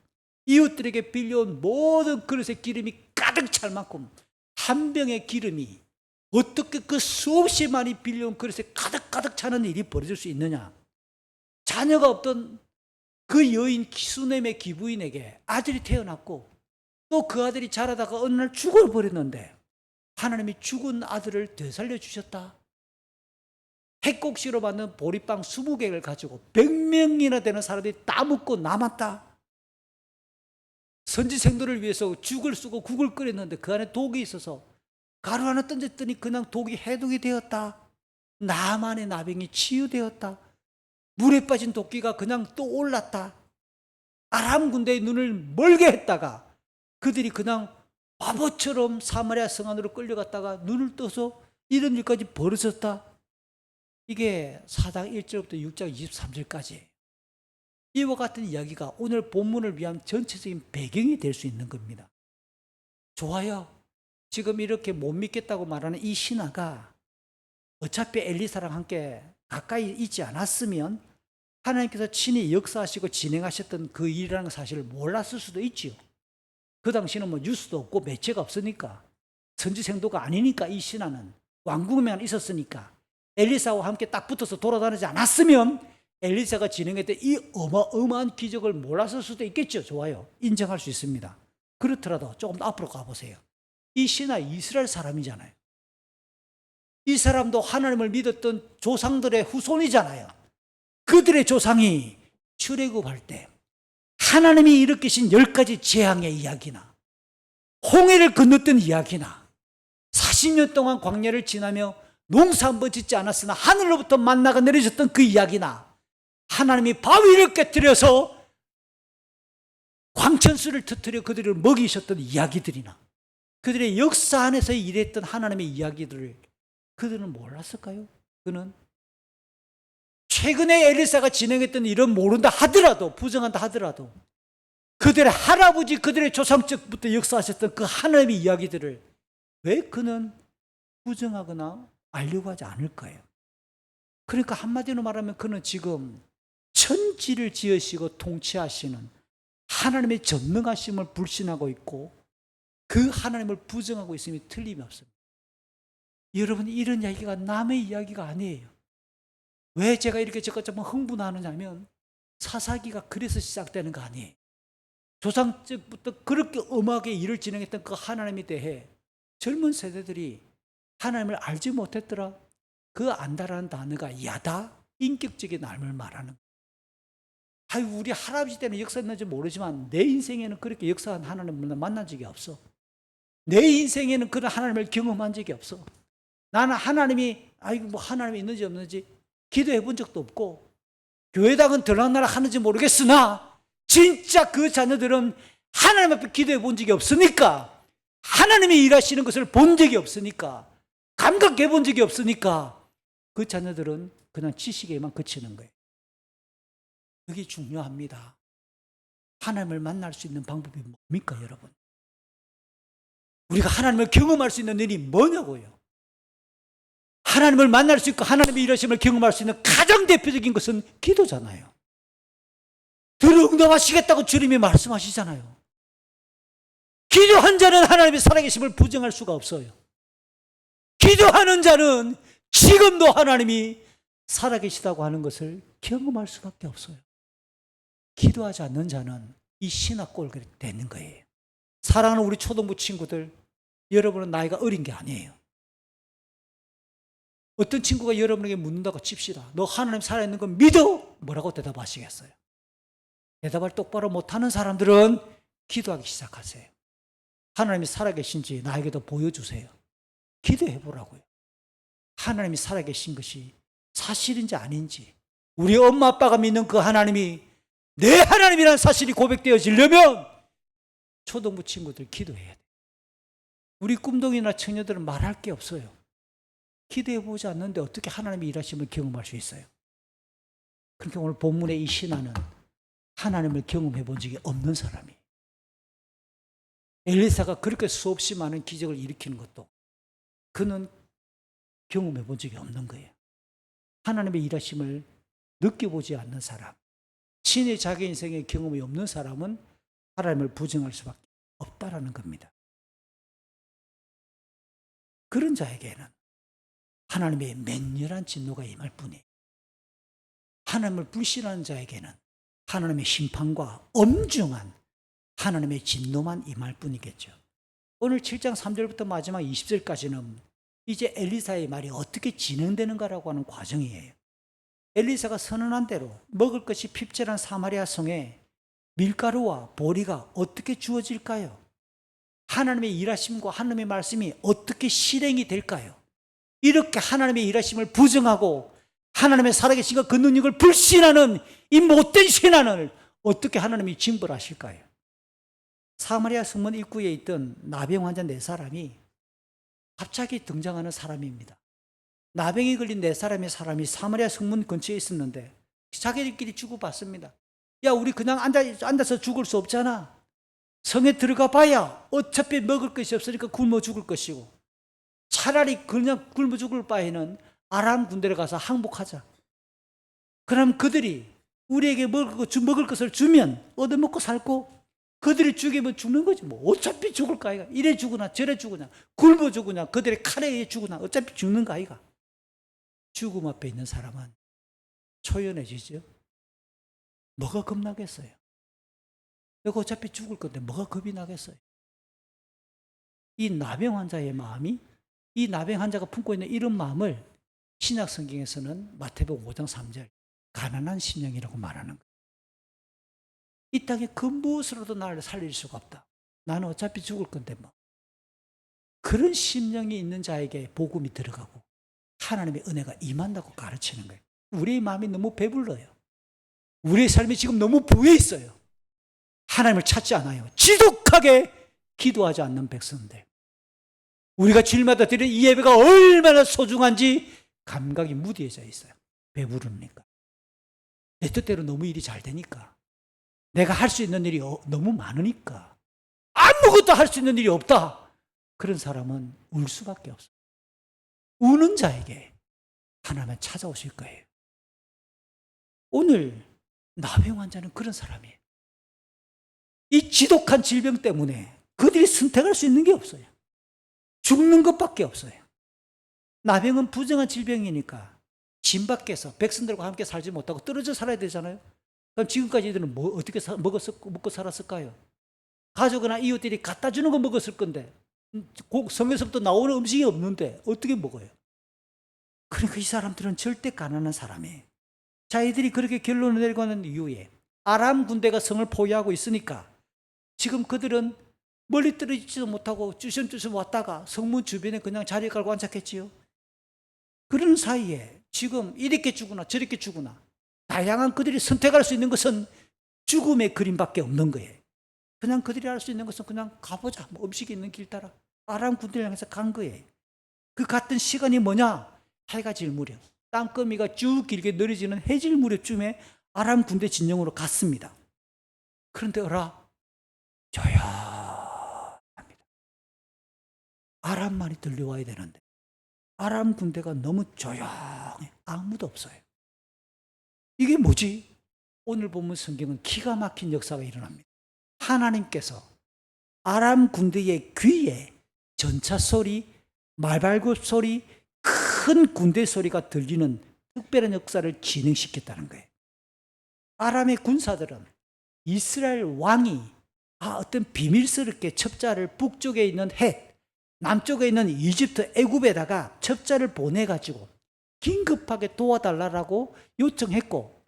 이웃들에게 빌려온 모든 그릇에 기름이 가득 찰 만큼 한 병의 기름이 어떻게 그 수없이 많이 빌려온 그릇에 가득 차는 일이 벌어질 수 있느냐. 자녀가 없던 그 여인 수넴의 기부인에게 아들이 태어났고 또 그 아들이 자라다가 어느 날 죽어버렸는데 하나님이 죽은 아들을 되살려 주셨다. 핵곡시로 만든 보리빵 20개를 가지고 100명이나 되는 사람들이 다 먹고 남았다. 선지생도를 위해서 죽을 쓰고 국을 끓였는데 그 안에 독이 있어서 가루 하나 던졌더니 그냥 독이 해독이 되었다. 나만의 나병이 치유되었다. 물에 빠진 도끼가 그냥 또 올랐다. 아람 군대의 눈을 멀게 했다가 그들이 그냥 바보처럼 사마리아 성 안으로 끌려갔다가 눈을 떠서 이런 일까지 벌어졌다. 이게 4장 1절부터 6장 23절까지 이와 같은 이야기가 오늘 본문을 위한 전체적인 배경이 될 수 있는 겁니다. 좋아요. 지금 이렇게 못 믿겠다고 말하는 이 신하가 어차피 엘리사랑 함께 가까이 있지 않았으면 하나님께서 친히 역사하시고 진행하셨던 그 일이라는 사실을 몰랐을 수도 있지요. 그 당시는 뭐 뉴스도 없고 매체가 없으니까, 선지생도가 아니니까, 이 신하는 왕궁에만 있었으니까 엘리사와 함께 딱 붙어서 돌아다니지 않았으면 엘리사가 진행했던 이 어마어마한 기적을 몰랐을 수도 있겠죠. 좋아요. 인정할 수 있습니다. 그렇더라도 조금 더 앞으로 가보세요. 이 신하 이스라엘 사람이잖아요. 이 사람도 하나님을 믿었던 조상들의 후손이잖아요. 그들의 조상이 출애굽할 때 하나님이 일으키신 10가지 재앙의 이야기나 홍해를 건넜던 이야기나 40년 동안 광야를 지나며 농사 한 번 짓지 않았으나 하늘로부터 만나가 내려졌던 그 이야기나 하나님이 바위를 깨뜨려서 광천수를 터뜨려 그들을 먹이셨던 이야기들이나 그들의 역사 안에서 일했던 하나님의 이야기들을 그들은 몰랐을까요? 그는 최근에 엘리사가 진행했던 일은 모른다 하더라도, 부정한다 하더라도 그들의 할아버지, 그들의 조상적부터 역사하셨던 그 하나님의 이야기들을 왜 그는 부정하거나 알려고 하지 않을까요? 그러니까 한마디로 말하면 그는 지금 천지를 지으시고 통치하시는 하나님의 전능하심을 불신하고 있고 그 하나님을 부정하고 있음이 틀림이 없습니다. 여러분, 이런 이야기가 남의 이야기가 아니에요. 왜 제가 이렇게 저것저것 흥분하느냐면 사사기가 그래서 시작되는 거 아니에요. 조상적부터 그렇게 엄하게 일을 진행했던 그 하나님에 대해 젊은 세대들이 하나님을 알지 못했더라. 그 안다라는 단어가 야다, 인격적인 삶을 말하는. 아유, 우리 할아버지 때는 역사했는지 모르지만 내 인생에는 그렇게 역사한 하나님을 만난 적이 없어. 내 인생에는 그런 하나님을 경험한 적이 없어. 나는 하나님이, 아이고, 뭐 하나님이 있는지 없는지 기도해 본 적도 없고, 교회당은 들락날락 하는지 모르겠으나, 진짜 그 자녀들은 하나님 앞에 기도해 본 적이 없으니까, 하나님이 일하시는 것을 본 적이 없으니까, 감각해 본 적이 없으니까, 그 자녀들은 그냥 지식에만 그치는 거예요. 그게 중요합니다. 하나님을 만날 수 있는 방법이 뭡니까, 여러분? 우리가 하나님을 경험할 수 있는 일이 뭐냐고요? 하나님을 만날 수 있고 하나님의 일하심을 경험할 수 있는 가장 대표적인 것은 기도잖아요. 들응답하시겠다고 주님이 말씀하시잖아요. 기도한 자는 하나님의 살아계심을 부정할 수가 없어요. 기도하는 자는 지금도 하나님이 살아계시다고 하는 것을 경험할 수밖에 없어요. 기도하지 않는 자는 이 신학 꼴게 되는 거예요. 사랑하는 우리 초등부 친구들, 여러분은 나이가 어린 게 아니에요. 어떤 친구가 여러분에게 묻는다고 칩시다. 너 하나님 살아있는 거 믿어? 뭐라고 대답하시겠어요? 대답을 똑바로 못하는 사람들은 기도하기 시작하세요. 하나님이 살아계신지 나에게도 보여주세요. 기도해 보라고요. 하나님이 살아계신 것이 사실인지 아닌지, 우리 엄마 아빠가 믿는 그 하나님이 내 하나님이라는 사실이 고백되어지려면 초등부 친구들 기도해야 돼. 우리 꿈동이나 청년들은 말할 게 없어요. 기도해 보지 않는데 어떻게 하나님의 일하심을 경험할 수 있어요? 그러니까 오늘 본문의 이 신하는 하나님을 경험해 본 적이 없는 사람이에요. 엘리사가 그렇게 수없이 많은 기적을 일으키는 것도 그는 경험해 본 적이 없는 거예요. 하나님의 일하심을 느껴보지 않는 사람, 신의 자기 인생의 경험이 없는 사람은 하나님을 부정할 수밖에 없다라는 겁니다. 그런 자에게는 하나님의 맹렬한 진노가 임할 뿐이에요. 하나님을 불신하는 자에게는 하나님의 심판과 엄중한 하나님의 진노만 임할 뿐이겠죠. 오늘 7장 3절부터 마지막 20절까지는 이제 엘리사의 말이 어떻게 진행되는가라고 하는 과정이에요. 엘리사가 선언한 대로 먹을 것이 핍절한 사마리아 성에 밀가루와 보리가 어떻게 주어질까요? 하나님의 일하심과 하나님의 말씀이 어떻게 실행이 될까요? 이렇게 하나님의 일하심을 부정하고 하나님의 살아계신과 그 능력을 불신하는 이 못된 신앙을 어떻게 하나님이 징벌하실까요? 사마리아 성문 입구에 있던 나병 환자 4사람이 갑자기 등장하는 사람입니다. 나병이 걸린 4사람이 사마리아 성문 근처에 있었는데 자기들끼리 주고받습니다. 야, 우리 그냥 앉아서 죽을 수 없잖아. 성에 들어가 봐야 어차피 먹을 것이 없으니까 굶어 죽을 것이고, 차라리 그냥 굶어 죽을 바에는 아람 군대를 가서 항복하자. 그럼 그들이 우리에게 먹을 것을 주면 얻어먹고 살고, 그들이 죽이면 죽는 거지. 뭐 어차피 죽을 거 아이가. 이래 죽으나 저래 죽으나 굶어 죽으나 그들의 칼에 의해 죽으나 어차피 죽는 거 아이가. 죽음 앞에 있는 사람은 초연해지죠. 뭐가 겁나겠어요? 내가 어차피 죽을 건데 뭐가 겁이 나겠어요? 이 나병 환자의 마음이, 이 나병 환자가 품고 있는 이런 마음을 신약 성경에서는 마태복음 5장 3절 가난한 심령이라고 말하는 거예요. 이 땅에 그 무엇으로도 나를 살릴 수가 없다. 나는 어차피 죽을 건데 뭐. 그런 심령이 있는 자에게 복음이 들어가고 하나님의 은혜가 임한다고 가르치는 거예요. 우리의 마음이 너무 배불러요. 우리의 삶이 지금 너무 부해 있어요. 하나님을 찾지 않아요. 지독하게 기도하지 않는 백성들. 우리가 주일마다 드리는 이 예배가 얼마나 소중한지 감각이 무디해져 있어요. 배부르니까. 내 뜻대로 너무 일이 잘 되니까. 내가 할 수 있는 일이 너무 많으니까. 아무것도 할 수 있는 일이 없다. 그런 사람은 울 수밖에 없어요. 우는 자에게 하나님은 찾아오실 거예요. 오늘 나병 환자는 그런 사람이에요. 이 지독한 질병 때문에 그들이 선택할 수 있는 게 없어요. 죽는 것밖에 없어요. 나병은 부정한 질병이니까 진 밖에서 백성들과 함께 살지 못하고 떨어져 살아야 되잖아요. 그럼 지금까지 이들은 어떻게 먹고 살았을까요? 가족이나 이웃들이 갖다 주는 거 먹었을 건데, 성에서부터 나오는 음식이 없는데 어떻게 먹어요? 그러니까 이 사람들은 절대 가난한 사람이에요. 자기들이 그렇게 결론을 내리고 하는 이유에 아람 군대가 성을 포위하고 있으니까 지금 그들은 멀리 떨어지지도 못하고 쭈셩쭈셩 왔다가 성문 주변에 그냥 자리 깔고 앉았겠지요. 그런 사이에 지금 이렇게 죽으나 저렇게 죽으나 다양한 그들이 선택할 수 있는 것은 죽음의 그림밖에 없는 거예요. 그냥 그들이 할 수 있는 것은 그냥 가보자. 뭐 음식이 있는 길 따라 아람 군대를 향해서 간 거예요. 그 같은 시간이 뭐냐? 해가 질 무렵, 땅거미가 쭉 길게 내려지는 해질 무렵쯤에 아람 군대 진영으로 갔습니다. 그런데 조용합니다. 아람만이 들려와야 되는데 아람 군대가 너무 조용해. 아무도 없어요. 이게 뭐지? 오늘 본문 성경은 기가 막힌 역사가 일어납니다. 하나님께서 아람 군대의 귀에 전차 소리, 말발굽 소리, 큰 군대 소리가 들리는 특별한 역사를 진행시켰다는 거예요. 아람의 군사들은 이스라엘 왕이 어떤 비밀스럽게 첩자를 북쪽에 있는 헷, 남쪽에 있는 이집트 애굽에다가 첩자를 보내가지고 긴급하게 도와달라고 요청했고,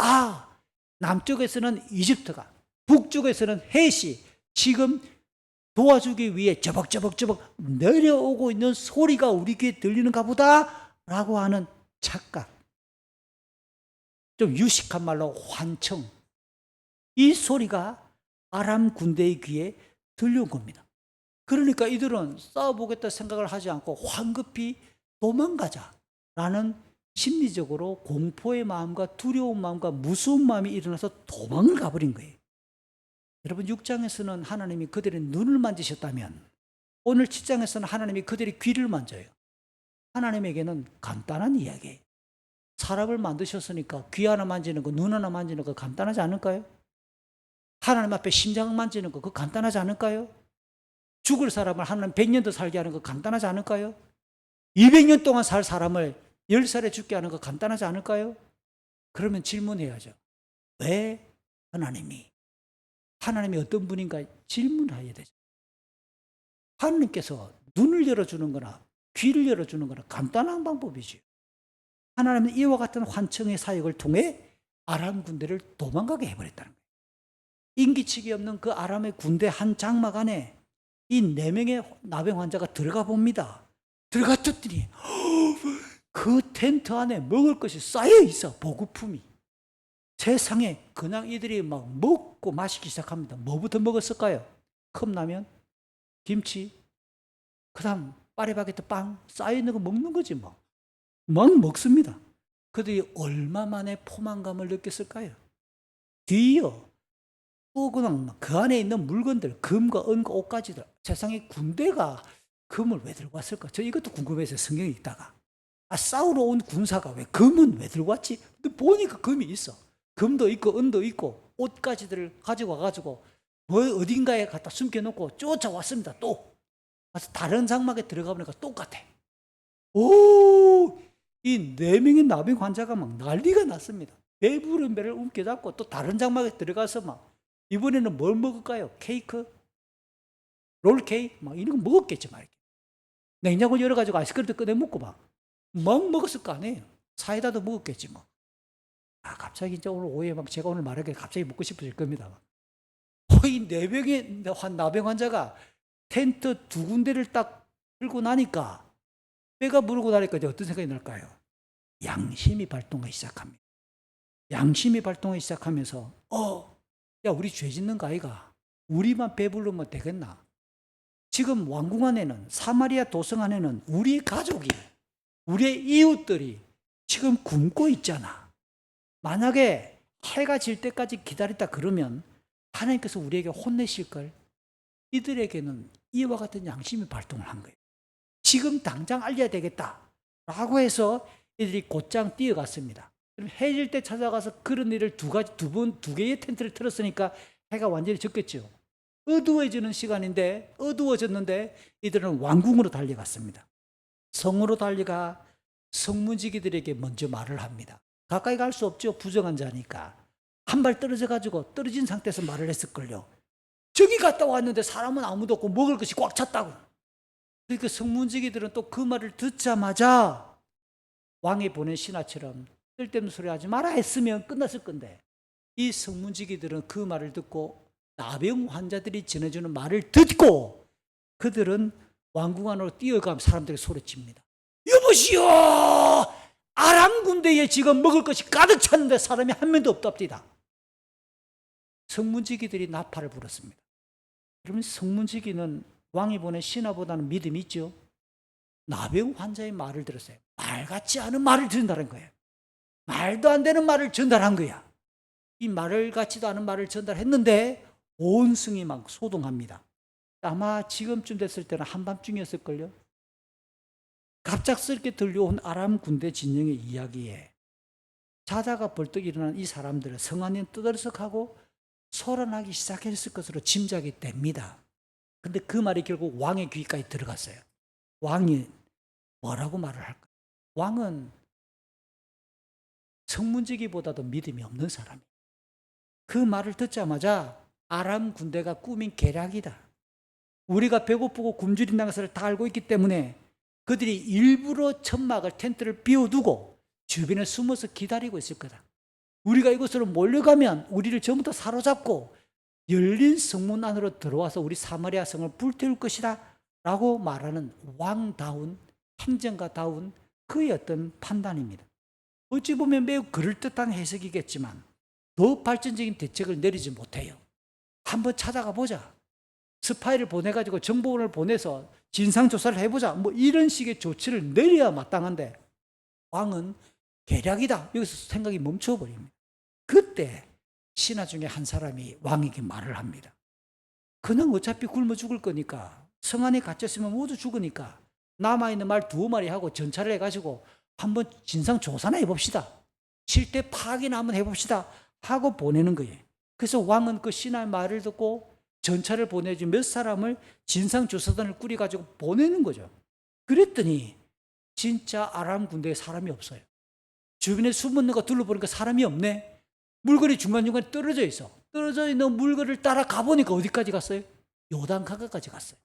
남쪽에서는 이집트가, 북쪽에서는 헷이 지금 도와주기 위해 저벅저벅저벅 내려오고 있는 소리가 우리 귀에 들리는가 보다라고 하는 착각, 좀 유식한 말로 환청, 이 소리가 아람 군대의 귀에 들려온 겁니다. 그러니까 이들은 싸워보겠다 생각을 하지 않고 황급히 도망가자라는 심리적으로 공포의 마음과 두려운 마음과 무서운 마음이 일어나서 도망을 가버린 거예요. 여러분, 6장에서는 하나님이 그들의 눈을 만지셨다면 오늘 7장에서는 하나님이 그들의 귀를 만져요. 하나님에게는 간단한 이야기예요. 사람을 만드셨으니까 귀 하나 만지는 거, 눈 하나 만지는 거 간단하지 않을까요? 하나님 앞에 심장 만지는 거, 그거 간단하지 않을까요? 죽을 사람을 하나님 100년 더 살게 하는 거 간단하지 않을까요? 200년 동안 살 사람을 10살에 죽게 하는 거 간단하지 않을까요? 그러면 질문해야죠. 왜 하나님이 어떤 분인가 질문해야 되죠. 하나님께서 눈을 열어주는 거나 귀를 열어주는 거나 간단한 방법이죠. 하나님은 이와 같은 환청의 사역을 통해 아람 군대를 도망가게 해버렸다는 거예요. 인기치기 없는 그 아람의 군대 한 장막 안에 이 4명의 나병 환자가 들어가 봅니다. 들어갔더니 그 텐트 안에 먹을 것이 쌓여 있어. 보급품이. 세상에. 그냥 이들이 막 먹고 마시기 시작합니다. 뭐부터 먹었을까요? 컵라면, 김치, 그 다음 파리바게뜨 빵 쌓여 있는 거 먹는 거지 뭐. 막 먹습니다. 그들이 얼마 만에 포만감을 느꼈을까요? 뒤이어 또 그냥 그 안에 있는 물건들, 금과 은과 옷가지들. 세상에 군대가 금을 왜 들고 왔을까? 저 이것도 궁금해서 성경에 읽다가 싸우러 온 군사가 왜 금은 왜 들고 왔지? 근데 보니까 금이 있어. 금도 있고 은도 있고 옷가지들을 가지고 와가지고 뭐 어딘가에 갖다 숨겨놓고 쫓아왔습니다. 또 와서 다른 장막에 들어가 보니까 똑같아. 오, 이 4명의 나병 환자가 막 난리가 났습니다. 배부른 배를 움켜잡고 또 다른 장막에 들어가서 막 이번에는 뭘 먹을까요? 케이크? 롤케이크? 막 이런 거 먹었겠지 말이야. 냉장고 열어가지고 아이스크림도 꺼내 먹고 막 먹었을 거 아니에요. 사이다도 먹었겠지 뭐. 갑자기 이제 오늘 오후에 막 제가 오늘 말하기에 갑자기 먹고 싶어질 겁니다. 이 4명의 나병 환자가 텐트 2군데를 딱 들고 나니까 배가 부르고 나니까 이제 어떤 생각이 날까요? 양심이 발동하기 시작합니다. 양심이 발동하기 시작하면서 야, 우리 죄 짓는 거 아이가? 우리만 배부르면 되겠나? 지금 왕궁 안에는, 사마리아 도성 안에는 우리 가족이, 우리의 이웃들이 지금 굶고 있잖아. 만약에 해가 질 때까지 기다렸다 그러면 하나님께서 우리에게 혼내실걸? 이들에게는 이와 같은 양심이 발동을 한 거예요. 지금 당장 알려야 되겠다 라고 해서 이들이 곧장 뛰어갔습니다. 그럼 해질 때 찾아가서 그런 일을 두 개의 텐트를 틀었으니까 해가 완전히 졌겠죠. 어두워지는 시간인데, 어두워졌는데 이들은 왕궁으로 달려갔습니다. 성으로 달려가 성문지기들에게 먼저 말을 합니다. 가까이 갈 수 없죠. 부정한 자니까. 한 발 떨어져가지고 떨어진 상태에서 말을 했을걸요. 저기 갔다 왔는데 사람은 아무도 없고 먹을 것이 꽉 찼다고. 그러니까 성문지기들은 또 그 말을 듣자마자 왕이 보낸 신하처럼 쓸데없는 소리 하지 마라 했으면 끝났을 건데, 이 성문지기들은 그 말을 듣고 나병 환자들이 전해주는 말을 듣고 그들은 왕궁 안으로 뛰어가면 사람들이 소리칩니다. 여보시오! 아람 군대에 지금 먹을 것이 가득 찼는데 사람이 한 명도 없답니다. 성문지기들이 나팔을 불었습니다. 여러분, 성문지기는 왕이 보낸 신하보다는 믿음이 있죠. 나병 환자의 말을 들었어요. 말 같지 않은 말을 듣는다는 거예요. 말도 안 되는 말을 전달한 거야. 이 말을 같지도 않은 말을 전달했는데 온 성이 막 소동합니다. 아마 지금쯤 됐을 때는 한밤중이었을걸요. 갑작스럽게 들려온 아람 군대 진영의 이야기에 자다가 벌떡 일어난 이 사람들은 성 안에 떠들썩하고 소란하기 시작했을 것으로 짐작이 됩니다. 근데 그 말이 결국 왕의 귀까지 들어갔어요. 왕이 뭐라고 말을 할까? 왕은 성문지기보다도 믿음이 없는 사람이에요. 그 말을 듣자마자 아람 군대가 꾸민 계략이다. 우리가 배고프고 굶주린다는 것을 다 알고 있기 때문에 그들이 일부러 천막을, 텐트를 비워두고 주변에 숨어서 기다리고 있을 거다. 우리가 이곳으로 몰려가면 우리를 전부 다 사로잡고 열린 성문 안으로 들어와서 우리 사마리아 성을 불태울 것이다 라고 말하는 왕다운, 행정가다운 그의 어떤 판단입니다. 어찌 보면 매우 그럴듯한 해석이겠지만 더 발전적인 대책을 내리지 못해요. 한번 찾아가 보자. 스파이를 보내가지고 정보원을 보내서 진상조사를 해보자. 뭐 이런 식의 조치를 내려야 마땅한데 왕은 계략이다. 여기서 생각이 멈춰버립니다. 그때 신하 중에 한 사람이 왕에게 말을 합니다. 그냥 어차피 굶어 죽을 거니까, 성 안에 갇혔으면 모두 죽으니까 남아있는 말 2마리 하고 전차를 해가지고 한번 진상조사나 해봅시다. 실태 파악이나 한번 해봅시다 하고 보내는 거예요. 그래서 왕은 그 신하의 말을 듣고 전차를 보내지 몇 사람을 진상조사단을 꾸려가지고 보내는 거죠. 그랬더니 진짜 아람 군대에 사람이 없어요. 주변에 숨은 거 둘러보니까 사람이 없네. 물건이 중간중간에 떨어져 있어. 떨어져 있는 물건을 따라 가보니까 어디까지 갔어요? 요단강가까지 갔어요.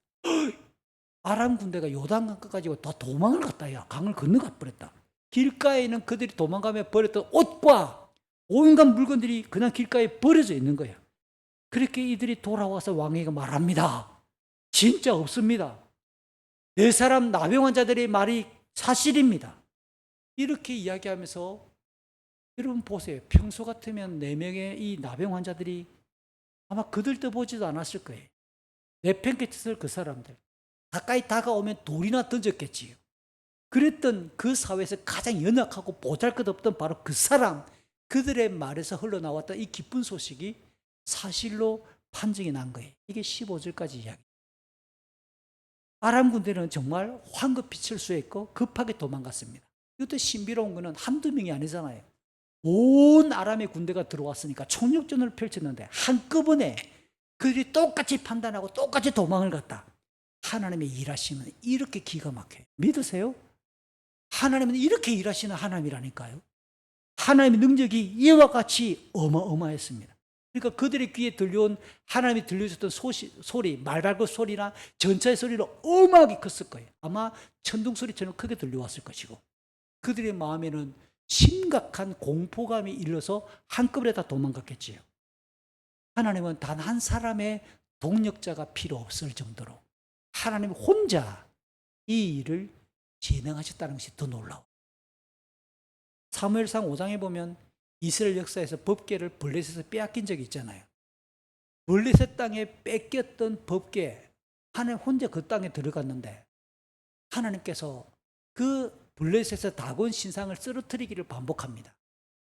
아람 군대가 요단강가까지 다 도망을 갔다. 야, 강을 건너가 버렸다. 길가에 있는 그들이 도망가며 버렸던 옷과 온갖 물건들이 그냥 길가에 버려져 있는 거예요. 그렇게 이들이 돌아와서 왕에게 말합니다. 진짜 없습니다. 4사람 나병 환자들의 말이 사실입니다. 이렇게 이야기하면서 여러분 보세요. 평소 같으면 4명의 이 나병 환자들이 아마 그들도 보지도 않았을 거예요. 내팽개쳤을 그 사람들. 가까이 다가오면 돌이나 던졌겠지요. 그랬던 그 사회에서 가장 연약하고 보잘것없던 바로 그 사람, 그들의 말에서 흘러나왔던 이 기쁜 소식이 사실로 판정이 난 거예요. 이게 15절까지 이야기. 아람 군대는 정말 황급히 철수했고 급하게 도망갔습니다. 이것도 신비로운 거는 한두 명이 아니잖아요. 온 아람의 군대가 들어왔으니까 총력전을 펼쳤는데 한꺼번에 그들이 똑같이 판단하고 똑같이 도망을 갔다. 하나님의 일하시면 이렇게 기가 막혀요. 믿으세요? 하나님은 이렇게 일하시는 하나님이라니까요. 하나님의 능력이 이와 같이 어마어마했습니다. 그러니까 그들의 귀에 들려온 하나님이 들려줬던 소리, 말발굽 소리나 전차의 소리는 어마하게 컸을 거예요. 아마 천둥 소리처럼 크게 들려왔을 것이고 그들의 마음에는 심각한 공포감이 일러서 한꺼번에 다 도망갔겠지요. 하나님은 단 한 사람의 동력자가 필요 없을 정도로 하나님 혼자 이 일을 진행하셨다는 것이 더 놀라워. 사무엘상 5장에 보면 이스라엘 역사에서 법궤를 블레셋에서 빼앗긴 적이 있잖아요. 블레셋 땅에 뺏겼던 법궤, 하나님 혼자 그 땅에 들어갔는데 하나님께서 그 블레셋에서 다곤 신상을 쓰러뜨리기를 반복합니다.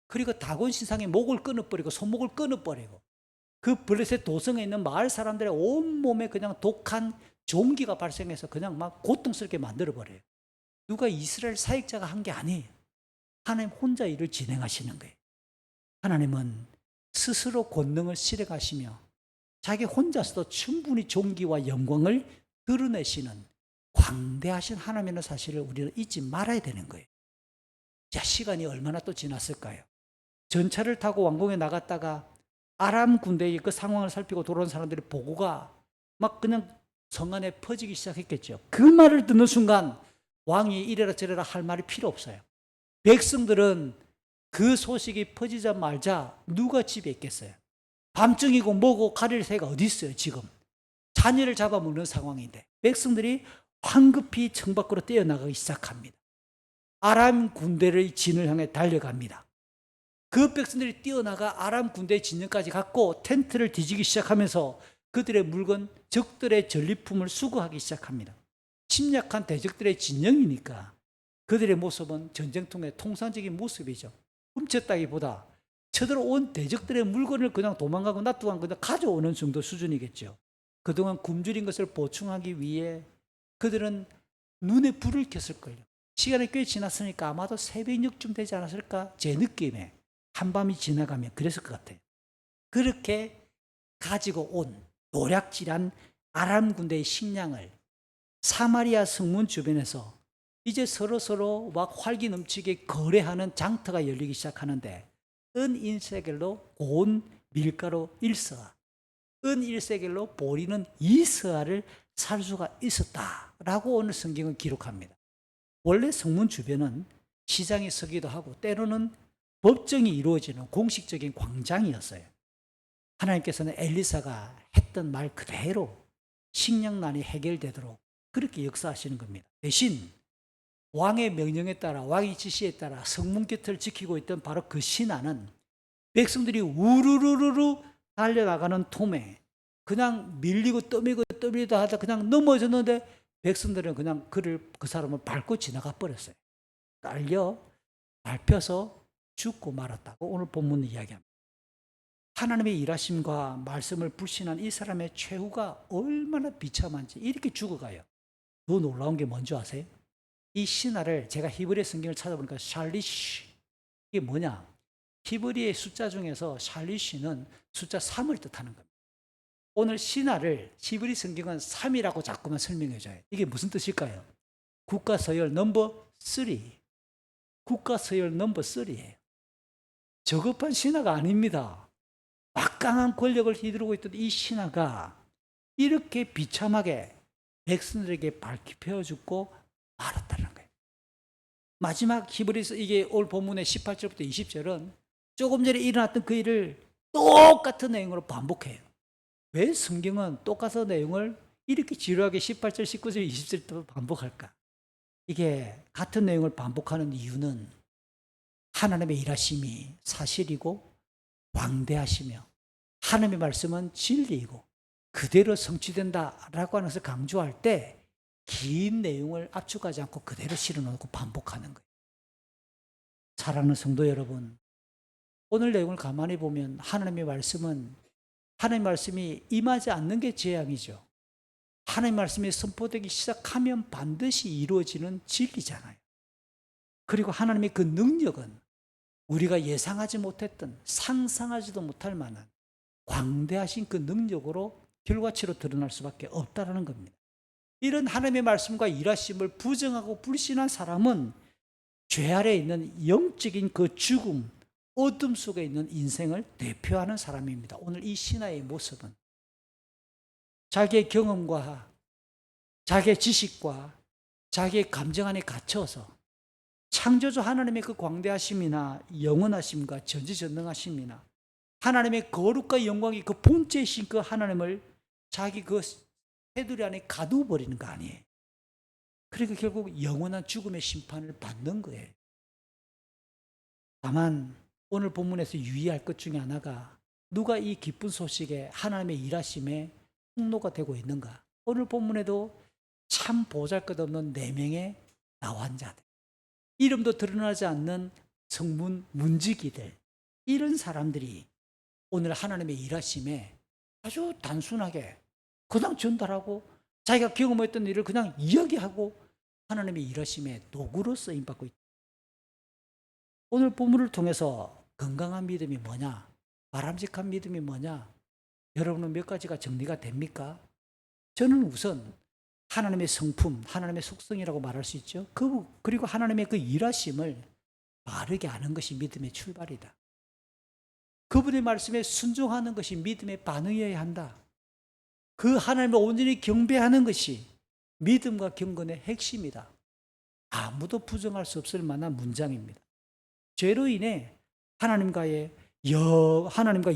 그리고 다곤 신상의 목을 끊어버리고 손목을 끊어버리고 그 블레셋 도성에 있는 마을 사람들의 온몸에 그냥 독한 종기가 발생해서 그냥 막 고통스럽게 만들어버려요. 누가 이스라엘 사역자가 한 게 아니에요. 하나님 혼자 일을 진행하시는 거예요. 하나님은 스스로 권능을 실행하시며 자기 혼자서도 충분히 존귀와 영광을 드러내시는 광대하신 하나님의 사실을 우리는 잊지 말아야 되는 거예요. 자, 시간이 얼마나 또 지났을까요? 전차를 타고 왕궁에 나갔다가 아람 군대의 그 상황을 살피고 돌아온 사람들의 보고가 막 그냥 성 안에 퍼지기 시작했겠죠. 그 말을 듣는 순간 왕이 이래라 저래라 할 말이 필요 없어요. 백성들은 그 소식이 퍼지자마자 누가 집에 있겠어요? 밤중이고 뭐고 가릴 새가 어디 있어요 지금. 자녀를 잡아먹는 상황인데 백성들이 황급히 청 밖으로 뛰어나가기 시작합니다. 아람 군대의 진을 향해 달려갑니다. 그 백성들이 뛰어나가 아람 군대의 진영까지 갔고 텐트를 뒤지기 시작하면서 그들의 물건, 적들의 전리품을 수거하기 시작합니다. 침략한 대적들의 진영이니까 그들의 모습은 전쟁통의 통상적인 모습이죠. 훔쳤다기보다 쳐들어온 대적들의 물건을 그냥 도망가고 놔두고 그냥 가져오는 정도 수준이겠죠. 그동안 굶주린 것을 보충하기 위해 그들은 눈에 불을 켰을걸요. 시간이 꽤 지났으니까 아마도 새벽 6쯤 되지 않았을까? 제 느낌에 한밤이 지나가면 그랬을 것 같아요. 그렇게 가지고 온 노략질한 아람 군대의 식량을 사마리아 성문 주변에서 이제 서로 막 활기 넘치게 거래하는 장터가 열리기 시작하는데 은 1세겔로 고운 밀가루 1서아, 은 1세겔로 보리는 2서아를 살 수가 있었다라고 오늘 성경은 기록합니다. 원래 성문 주변은 시장이 서기도 하고 때로는 법정이 이루어지는 공식적인 광장이었어요. 하나님께서는 엘리사가 했던 말 그대로 식량난이 해결되도록 그렇게 역사하시는 겁니다. 대신 왕의 명령에 따라, 왕의 지시에 따라 성문 곁을 지키고 있던 바로 그 신하는 백성들이 우르르르르 달려나가는 톰에 그냥 밀리고 떠밀리다 하다 그냥 넘어졌는데 백성들은 그냥 그 사람을 밟고 지나가 버렸어요. 깔려 밟혀서 죽고 말았다고 오늘 본문 이야기합니다. 하나님의 일하심과 말씀을 불신한 이 사람의 최후가 얼마나 비참한지 이렇게 죽어가요. 더 놀라운 게 뭔지 아세요? 이 신하를 제가 히브리 성경을 찾아보니까 샬리시, 이게 뭐냐? 히브리의 숫자 중에서 샬리시는 숫자 3을 뜻하는 겁니다. 오늘 신하를 히브리 성경은 3이라고 자꾸만 설명해줘요. 이게 무슨 뜻일까요? 국가서열 넘버 3. 국가서열 넘버 3예요. 저급한 신하가 아닙니다. 막강한 권력을 휘두르고 있던 이 신하가 이렇게 비참하게 백성들에게 밟혀 죽고 말았다는 거예요. 마지막 히브리서 이게 올 본문의 18절부터 20절은 조금 전에 일어났던 그 일을 똑같은 내용으로 반복해요. 왜 성경은 똑같은 내용을 이렇게 지루하게 18절, 19절, 20절도 반복할까? 이게 같은 내용을 반복하는 이유는 하나님의 일하심이 사실이고 광대하시며 하나님의 말씀은 진리이고 그대로 성취된다라고 하면서 강조할 때 긴 내용을 압축하지 않고 그대로 실어놓고 반복하는 거예요. 사랑하는 성도 여러분, 오늘 내용을 가만히 보면 하나님의 말씀이 임하지 않는 게 재앙이죠. 하나님의 말씀이 선포되기 시작하면 반드시 이루어지는 진리잖아요. 그리고 하나님의 그 능력은 우리가 예상하지 못했던 상상하지도 못할 만한 광대하신 그 능력으로 결과치로 드러날 수밖에 없다는 겁니다. 이런 하나님의 말씀과 일하심을 부정하고 불신한 사람은 죄 아래에 있는 영적인 그 죽음, 어둠 속에 있는 인생을 대표하는 사람입니다. 오늘 이 신하의 모습은 자기의 경험과 자기의 지식과 자기의 감정 안에 갇혀서 창조주 하나님의 그 광대하심이나 영원하심과 전지전능하심이나 하나님의 거룩과 영광이 그 본체이신 그 하나님을 자기 그 테두리 안에 가두어버리는 거 아니에요. 그러니까 결국 영원한 죽음의 심판을 받는 거예요. 다만 오늘 본문에서 유의할 것 중에 하나가 누가 이 기쁜 소식에 하나님의 일하심에 통로가 되고 있는가. 오늘 본문에도 참 보잘것없는 4명의 나환자들, 이름도 드러나지 않는 성문 문지기들, 이런 사람들이 오늘 하나님의 일하심에 아주 단순하게 그냥 전달하고 자기가 경험했던 일을 그냥 이야기하고 하나님의 일하심에 도구로 쓰임받고 있다. 오늘 본문을 통해서 건강한 믿음이 뭐냐, 바람직한 믿음이 뭐냐, 여러분은 몇 가지가 정리가 됩니까? 저는 우선 하나님의 성품, 하나님의 속성이라고 말할 수 있죠. 그리고 하나님의 그 일하심을 바르게 아는 것이 믿음의 출발이다. 그분의 말씀에 순종하는 것이 믿음의 반응이어야 한다. 그 하나님을 온전히 경배하는 것이 믿음과 경건의 핵심이다. 아무도 부정할 수 없을 만한 문장입니다. 죄로 인해 하나님과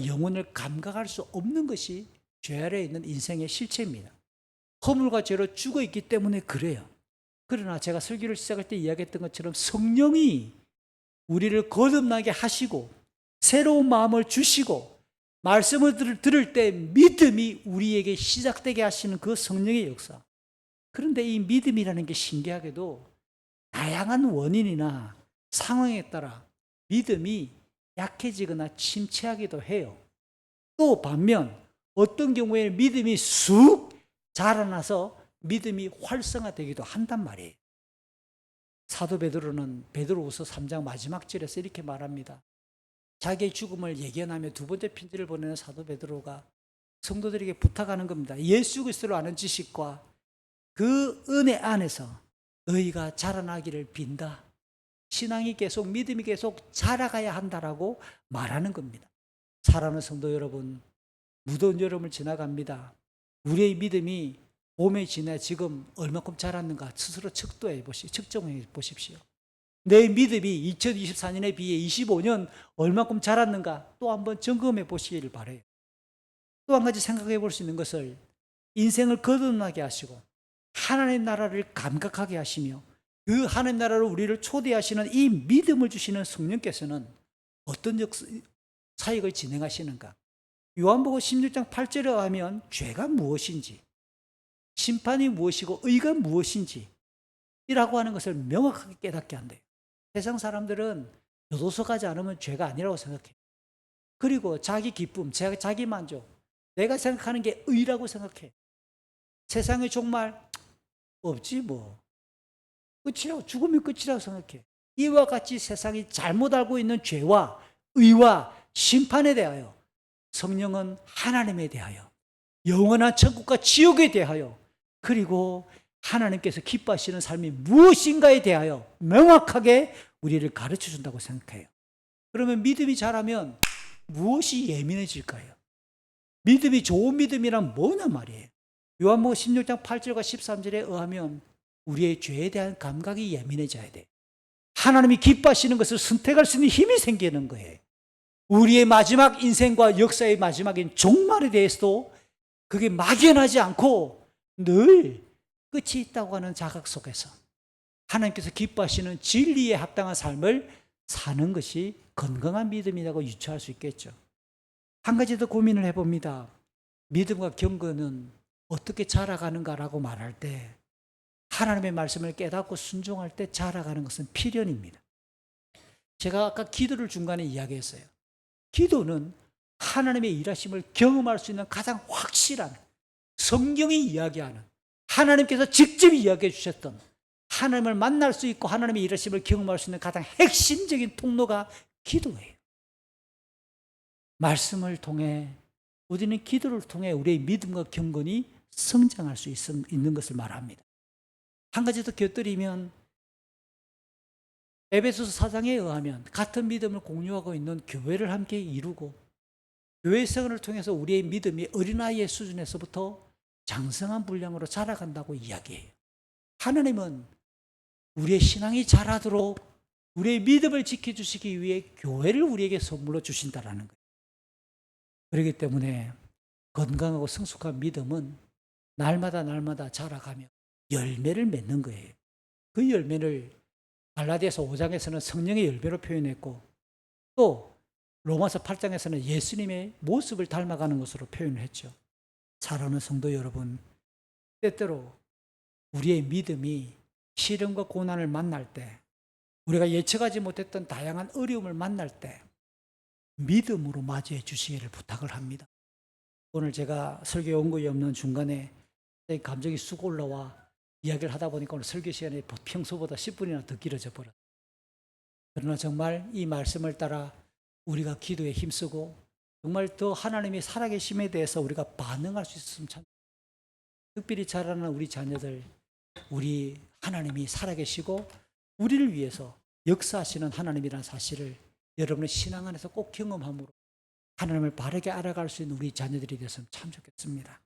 영혼을 감각할 수 없는 것이 죄 아래에 있는 인생의 실체입니다. 허물과 죄로 죽어 있기 때문에 그래요. 그러나 제가 설교를 시작할 때 이야기했던 것처럼 성령이 우리를 거듭나게 하시고 새로운 마음을 주시고 말씀을 들을 때 믿음이 우리에게 시작되게 하시는 그 성령의 역사. 그런데 이 믿음이라는 게 신기하게도 다양한 원인이나 상황에 따라 믿음이 약해지거나 침체하기도 해요. 또 반면 어떤 경우에 믿음이 쑥 자라나서 믿음이 활성화되기도 한단 말이에요. 사도 베드로는 베드로후서 3장 마지막 절에서 이렇게 말합니다. 자기의 죽음을 예견하며 2번째 편지를 보내는 사도 베드로가 성도들에게 부탁하는 겁니다. 예수 그리스도를 아는 지식과 그 은혜 안에서 너희가 자라나기를 빈다. 신앙이 계속, 믿음이 계속 자라가야 한다라고 말하는 겁니다. 사랑하는 성도 여러분, 무더운 여름을 지나갑니다. 우리의 믿음이 봄에 지나 지금 얼마큼 자랐는가 스스로 측정해 보십시오. 내 믿음이 2024년에 비해 25년 얼마큼 자랐는가 또 한번 점검해 보시길 바라요. 또 한 가지 생각해 볼 수 있는 것을 인생을 거듭나게 하시고 하나님 나라를 감각하게 하시며 그 하나님 나라로 우리를 초대하시는 이 믿음을 주시는 성령께서는 어떤 사역을 진행하시는가? 요한복음 16장 8절에 하면 죄가 무엇인지, 심판이 무엇이고 의가 무엇인지 이라고 하는 것을 명확하게 깨닫게 한대요. 세상 사람들은 교도소 가지 않으면 죄가 아니라고 생각해요. 그리고 자기 기쁨, 자기 만족, 내가 생각하는 게 의라고 생각해. 세상에 정말 없지 뭐. 끝이라고, 죽음이 끝이라고 생각해. 이와 같이 세상이 잘못 알고 있는 죄와 의와 심판에 대하여 성령은 하나님에 대하여 영원한 천국과 지옥에 대하여 그리고 하나님께서 기뻐하시는 삶이 무엇인가에 대하여 명확하게 우리를 가르쳐 준다고 생각해요. 그러면 믿음이 자라면 무엇이 예민해질까요? 믿음이 좋은 믿음이란 뭐냐 말이에요. 요한복음 16장 8절과 13절에 의하면 우리의 죄에 대한 감각이 예민해져야 돼. 하나님이 기뻐하시는 것을 선택할 수 있는 힘이 생기는 거예요. 우리의 마지막 인생과 역사의 마지막인 종말에 대해서도 그게 막연하지 않고 늘 끝이 있다고 하는 자각 속에서 하나님께서 기뻐하시는 진리에 합당한 삶을 사는 것이 건강한 믿음이라고 유추할 수 있겠죠. 한 가지 더 고민을 해봅니다. 믿음과 경건은 어떻게 자라가는가라고 말할 때 하나님의 말씀을 깨닫고 순종할 때 자라가는 것은 필연입니다. 제가 아까 기도를 중간에 이야기했어요. 기도는 하나님의 일하심을 경험할 수 있는 가장 확실한 성경이 이야기하는 하나님께서 직접 이야기해 주셨던 하나님을 만날 수 있고 하나님의 일하심을 경험할 수 있는 가장 핵심적인 통로가 기도예요. 말씀을 통해 우리는 기도를 통해 우리의 믿음과 경건이 성장할 수 있는 것을 말합니다. 한 가지 더 곁들이면 에베소서 4장에 의하면 같은 믿음을 공유하고 있는 교회를 함께 이루고 교회 생활을 통해서 우리의 믿음이 어린아이의 수준에서부터 장성한 분량으로 자라간다고 이야기해요. 하나님은 우리의 신앙이 자라도록 우리의 믿음을 지켜주시기 위해 교회를 우리에게 선물로 주신다는 거예요. 그렇기 때문에 건강하고 성숙한 믿음은 날마다 자라가며 열매를 맺는 거예요. 그 열매를 갈라디아서 5장에서는 성령의 열매로 표현했고 또 로마서 8장에서는 예수님의 모습을 닮아가는 것으로 표현을 했죠. 사랑하는 성도 여러분, 때때로 우리의 믿음이 시련과 고난을 만날 때 우리가 예측하지 못했던 다양한 어려움을 만날 때 믿음으로 맞이해 주시기를 부탁을 합니다. 오늘 제가 설교 연구에 없는 중간에 감정이 쑥 올라와 이야기를 하다 보니까 오늘 설교 시간이 평소보다 10분이나 더 길어져 버렸어요. 그러나 정말 이 말씀을 따라 우리가 기도에 힘쓰고 정말 더 하나님의 살아계심에 대해서 우리가 반응할 수 있었으면 참. 특별히 자라는 우리 자녀들, 우리 하나님이 살아계시고 우리를 위해서 역사하시는 하나님이라는 사실을 여러분의 신앙 안에서 꼭 경험함으로 하나님을 바르게 알아갈 수 있는 우리 자녀들이 됐으면 참 좋겠습니다.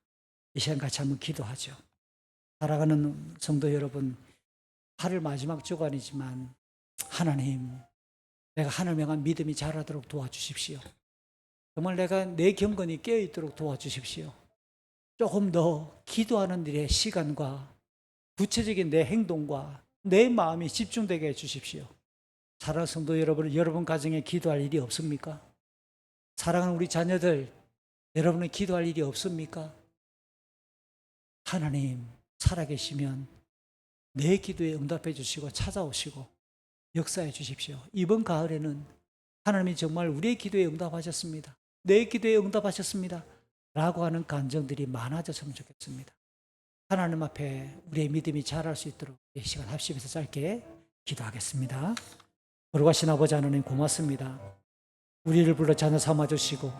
이 시간 같이 한번 기도하죠. 살아가는 성도 여러분, 8월 마지막 주간이지만 하나님, 내가 하나님에 대한 믿음이 자라도록 도와주십시오. 정말 내가 내 경건이 깨어있도록 도와주십시오. 조금 더 기도하는 일의 시간과 구체적인 내 행동과 내 마음이 집중되게 해주십시오. 사랑하는 성도 여러분, 여러분 가정에 기도할 일이 없습니까? 사랑하는 우리 자녀들, 여러분은 기도할 일이 없습니까? 하나님 살아계시면 내 기도에 응답해 주시고 찾아오시고 역사해 주십시오. 이번 가을에는 하나님이 정말 우리의 기도에 응답하셨습니다. 내 기도에 응답하셨습니다. 라고 하는 간증들이 많아졌으면 좋겠습니다. 하나님 앞에 우리의 믿음이 자랄 수 있도록 이 시간 합심해서 짧게 기도하겠습니다. 거룩하신 아버지 하나님 고맙습니다. 우리를 불러 자녀 삼아주시고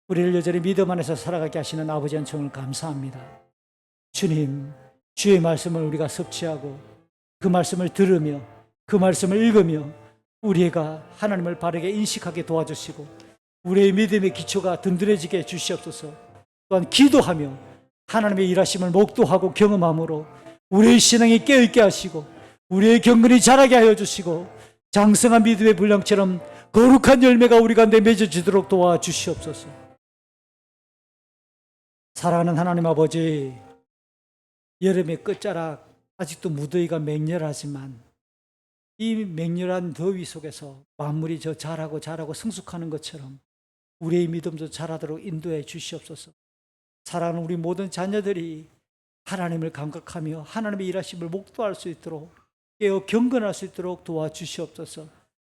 우리를 여전히 믿음 안에서 살아가게 하시는 아버지 은총을 감사합니다. 주님, 주의 말씀을 우리가 섭취하고 그 말씀을 들으며 그 말씀을 읽으며 우리가 하나님을 바르게 인식하게 도와주시고 우리의 믿음의 기초가 든든해지게 해주시옵소서. 또한 기도하며 하나님의 일하심을 목도하고 경험함으로 우리의 신앙이 깨어있게 하시고 우리의 경건이 자라게 하여 주시고 장성한 믿음의 분량처럼 거룩한 열매가 우리 가운데 맺어지도록 도와주시옵소서. 사랑하는 하나님 아버지, 여름의 끝자락 아직도 무더위가 맹렬하지만 이 맹렬한 더위 속에서 만물이 저 자라고 성숙하는 것처럼 우리의 믿음도 자라도록 인도해 주시옵소서. 사랑하는 우리 모든 자녀들이 하나님을 감각하며 하나님의 일하심을 목도할 수 있도록 깨어 경건할 수 있도록 도와주시옵소서.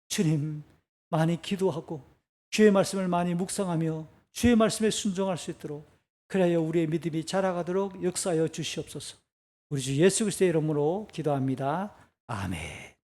주님, 많이 기도하고 주의 말씀을 많이 묵상하며 주의 말씀에 순종할 수 있도록, 그래야 우리의 믿음이 자라가도록 역사하여 주시옵소서. 우리 주 예수 그리스도의 이름으로 기도합니다. 아멘.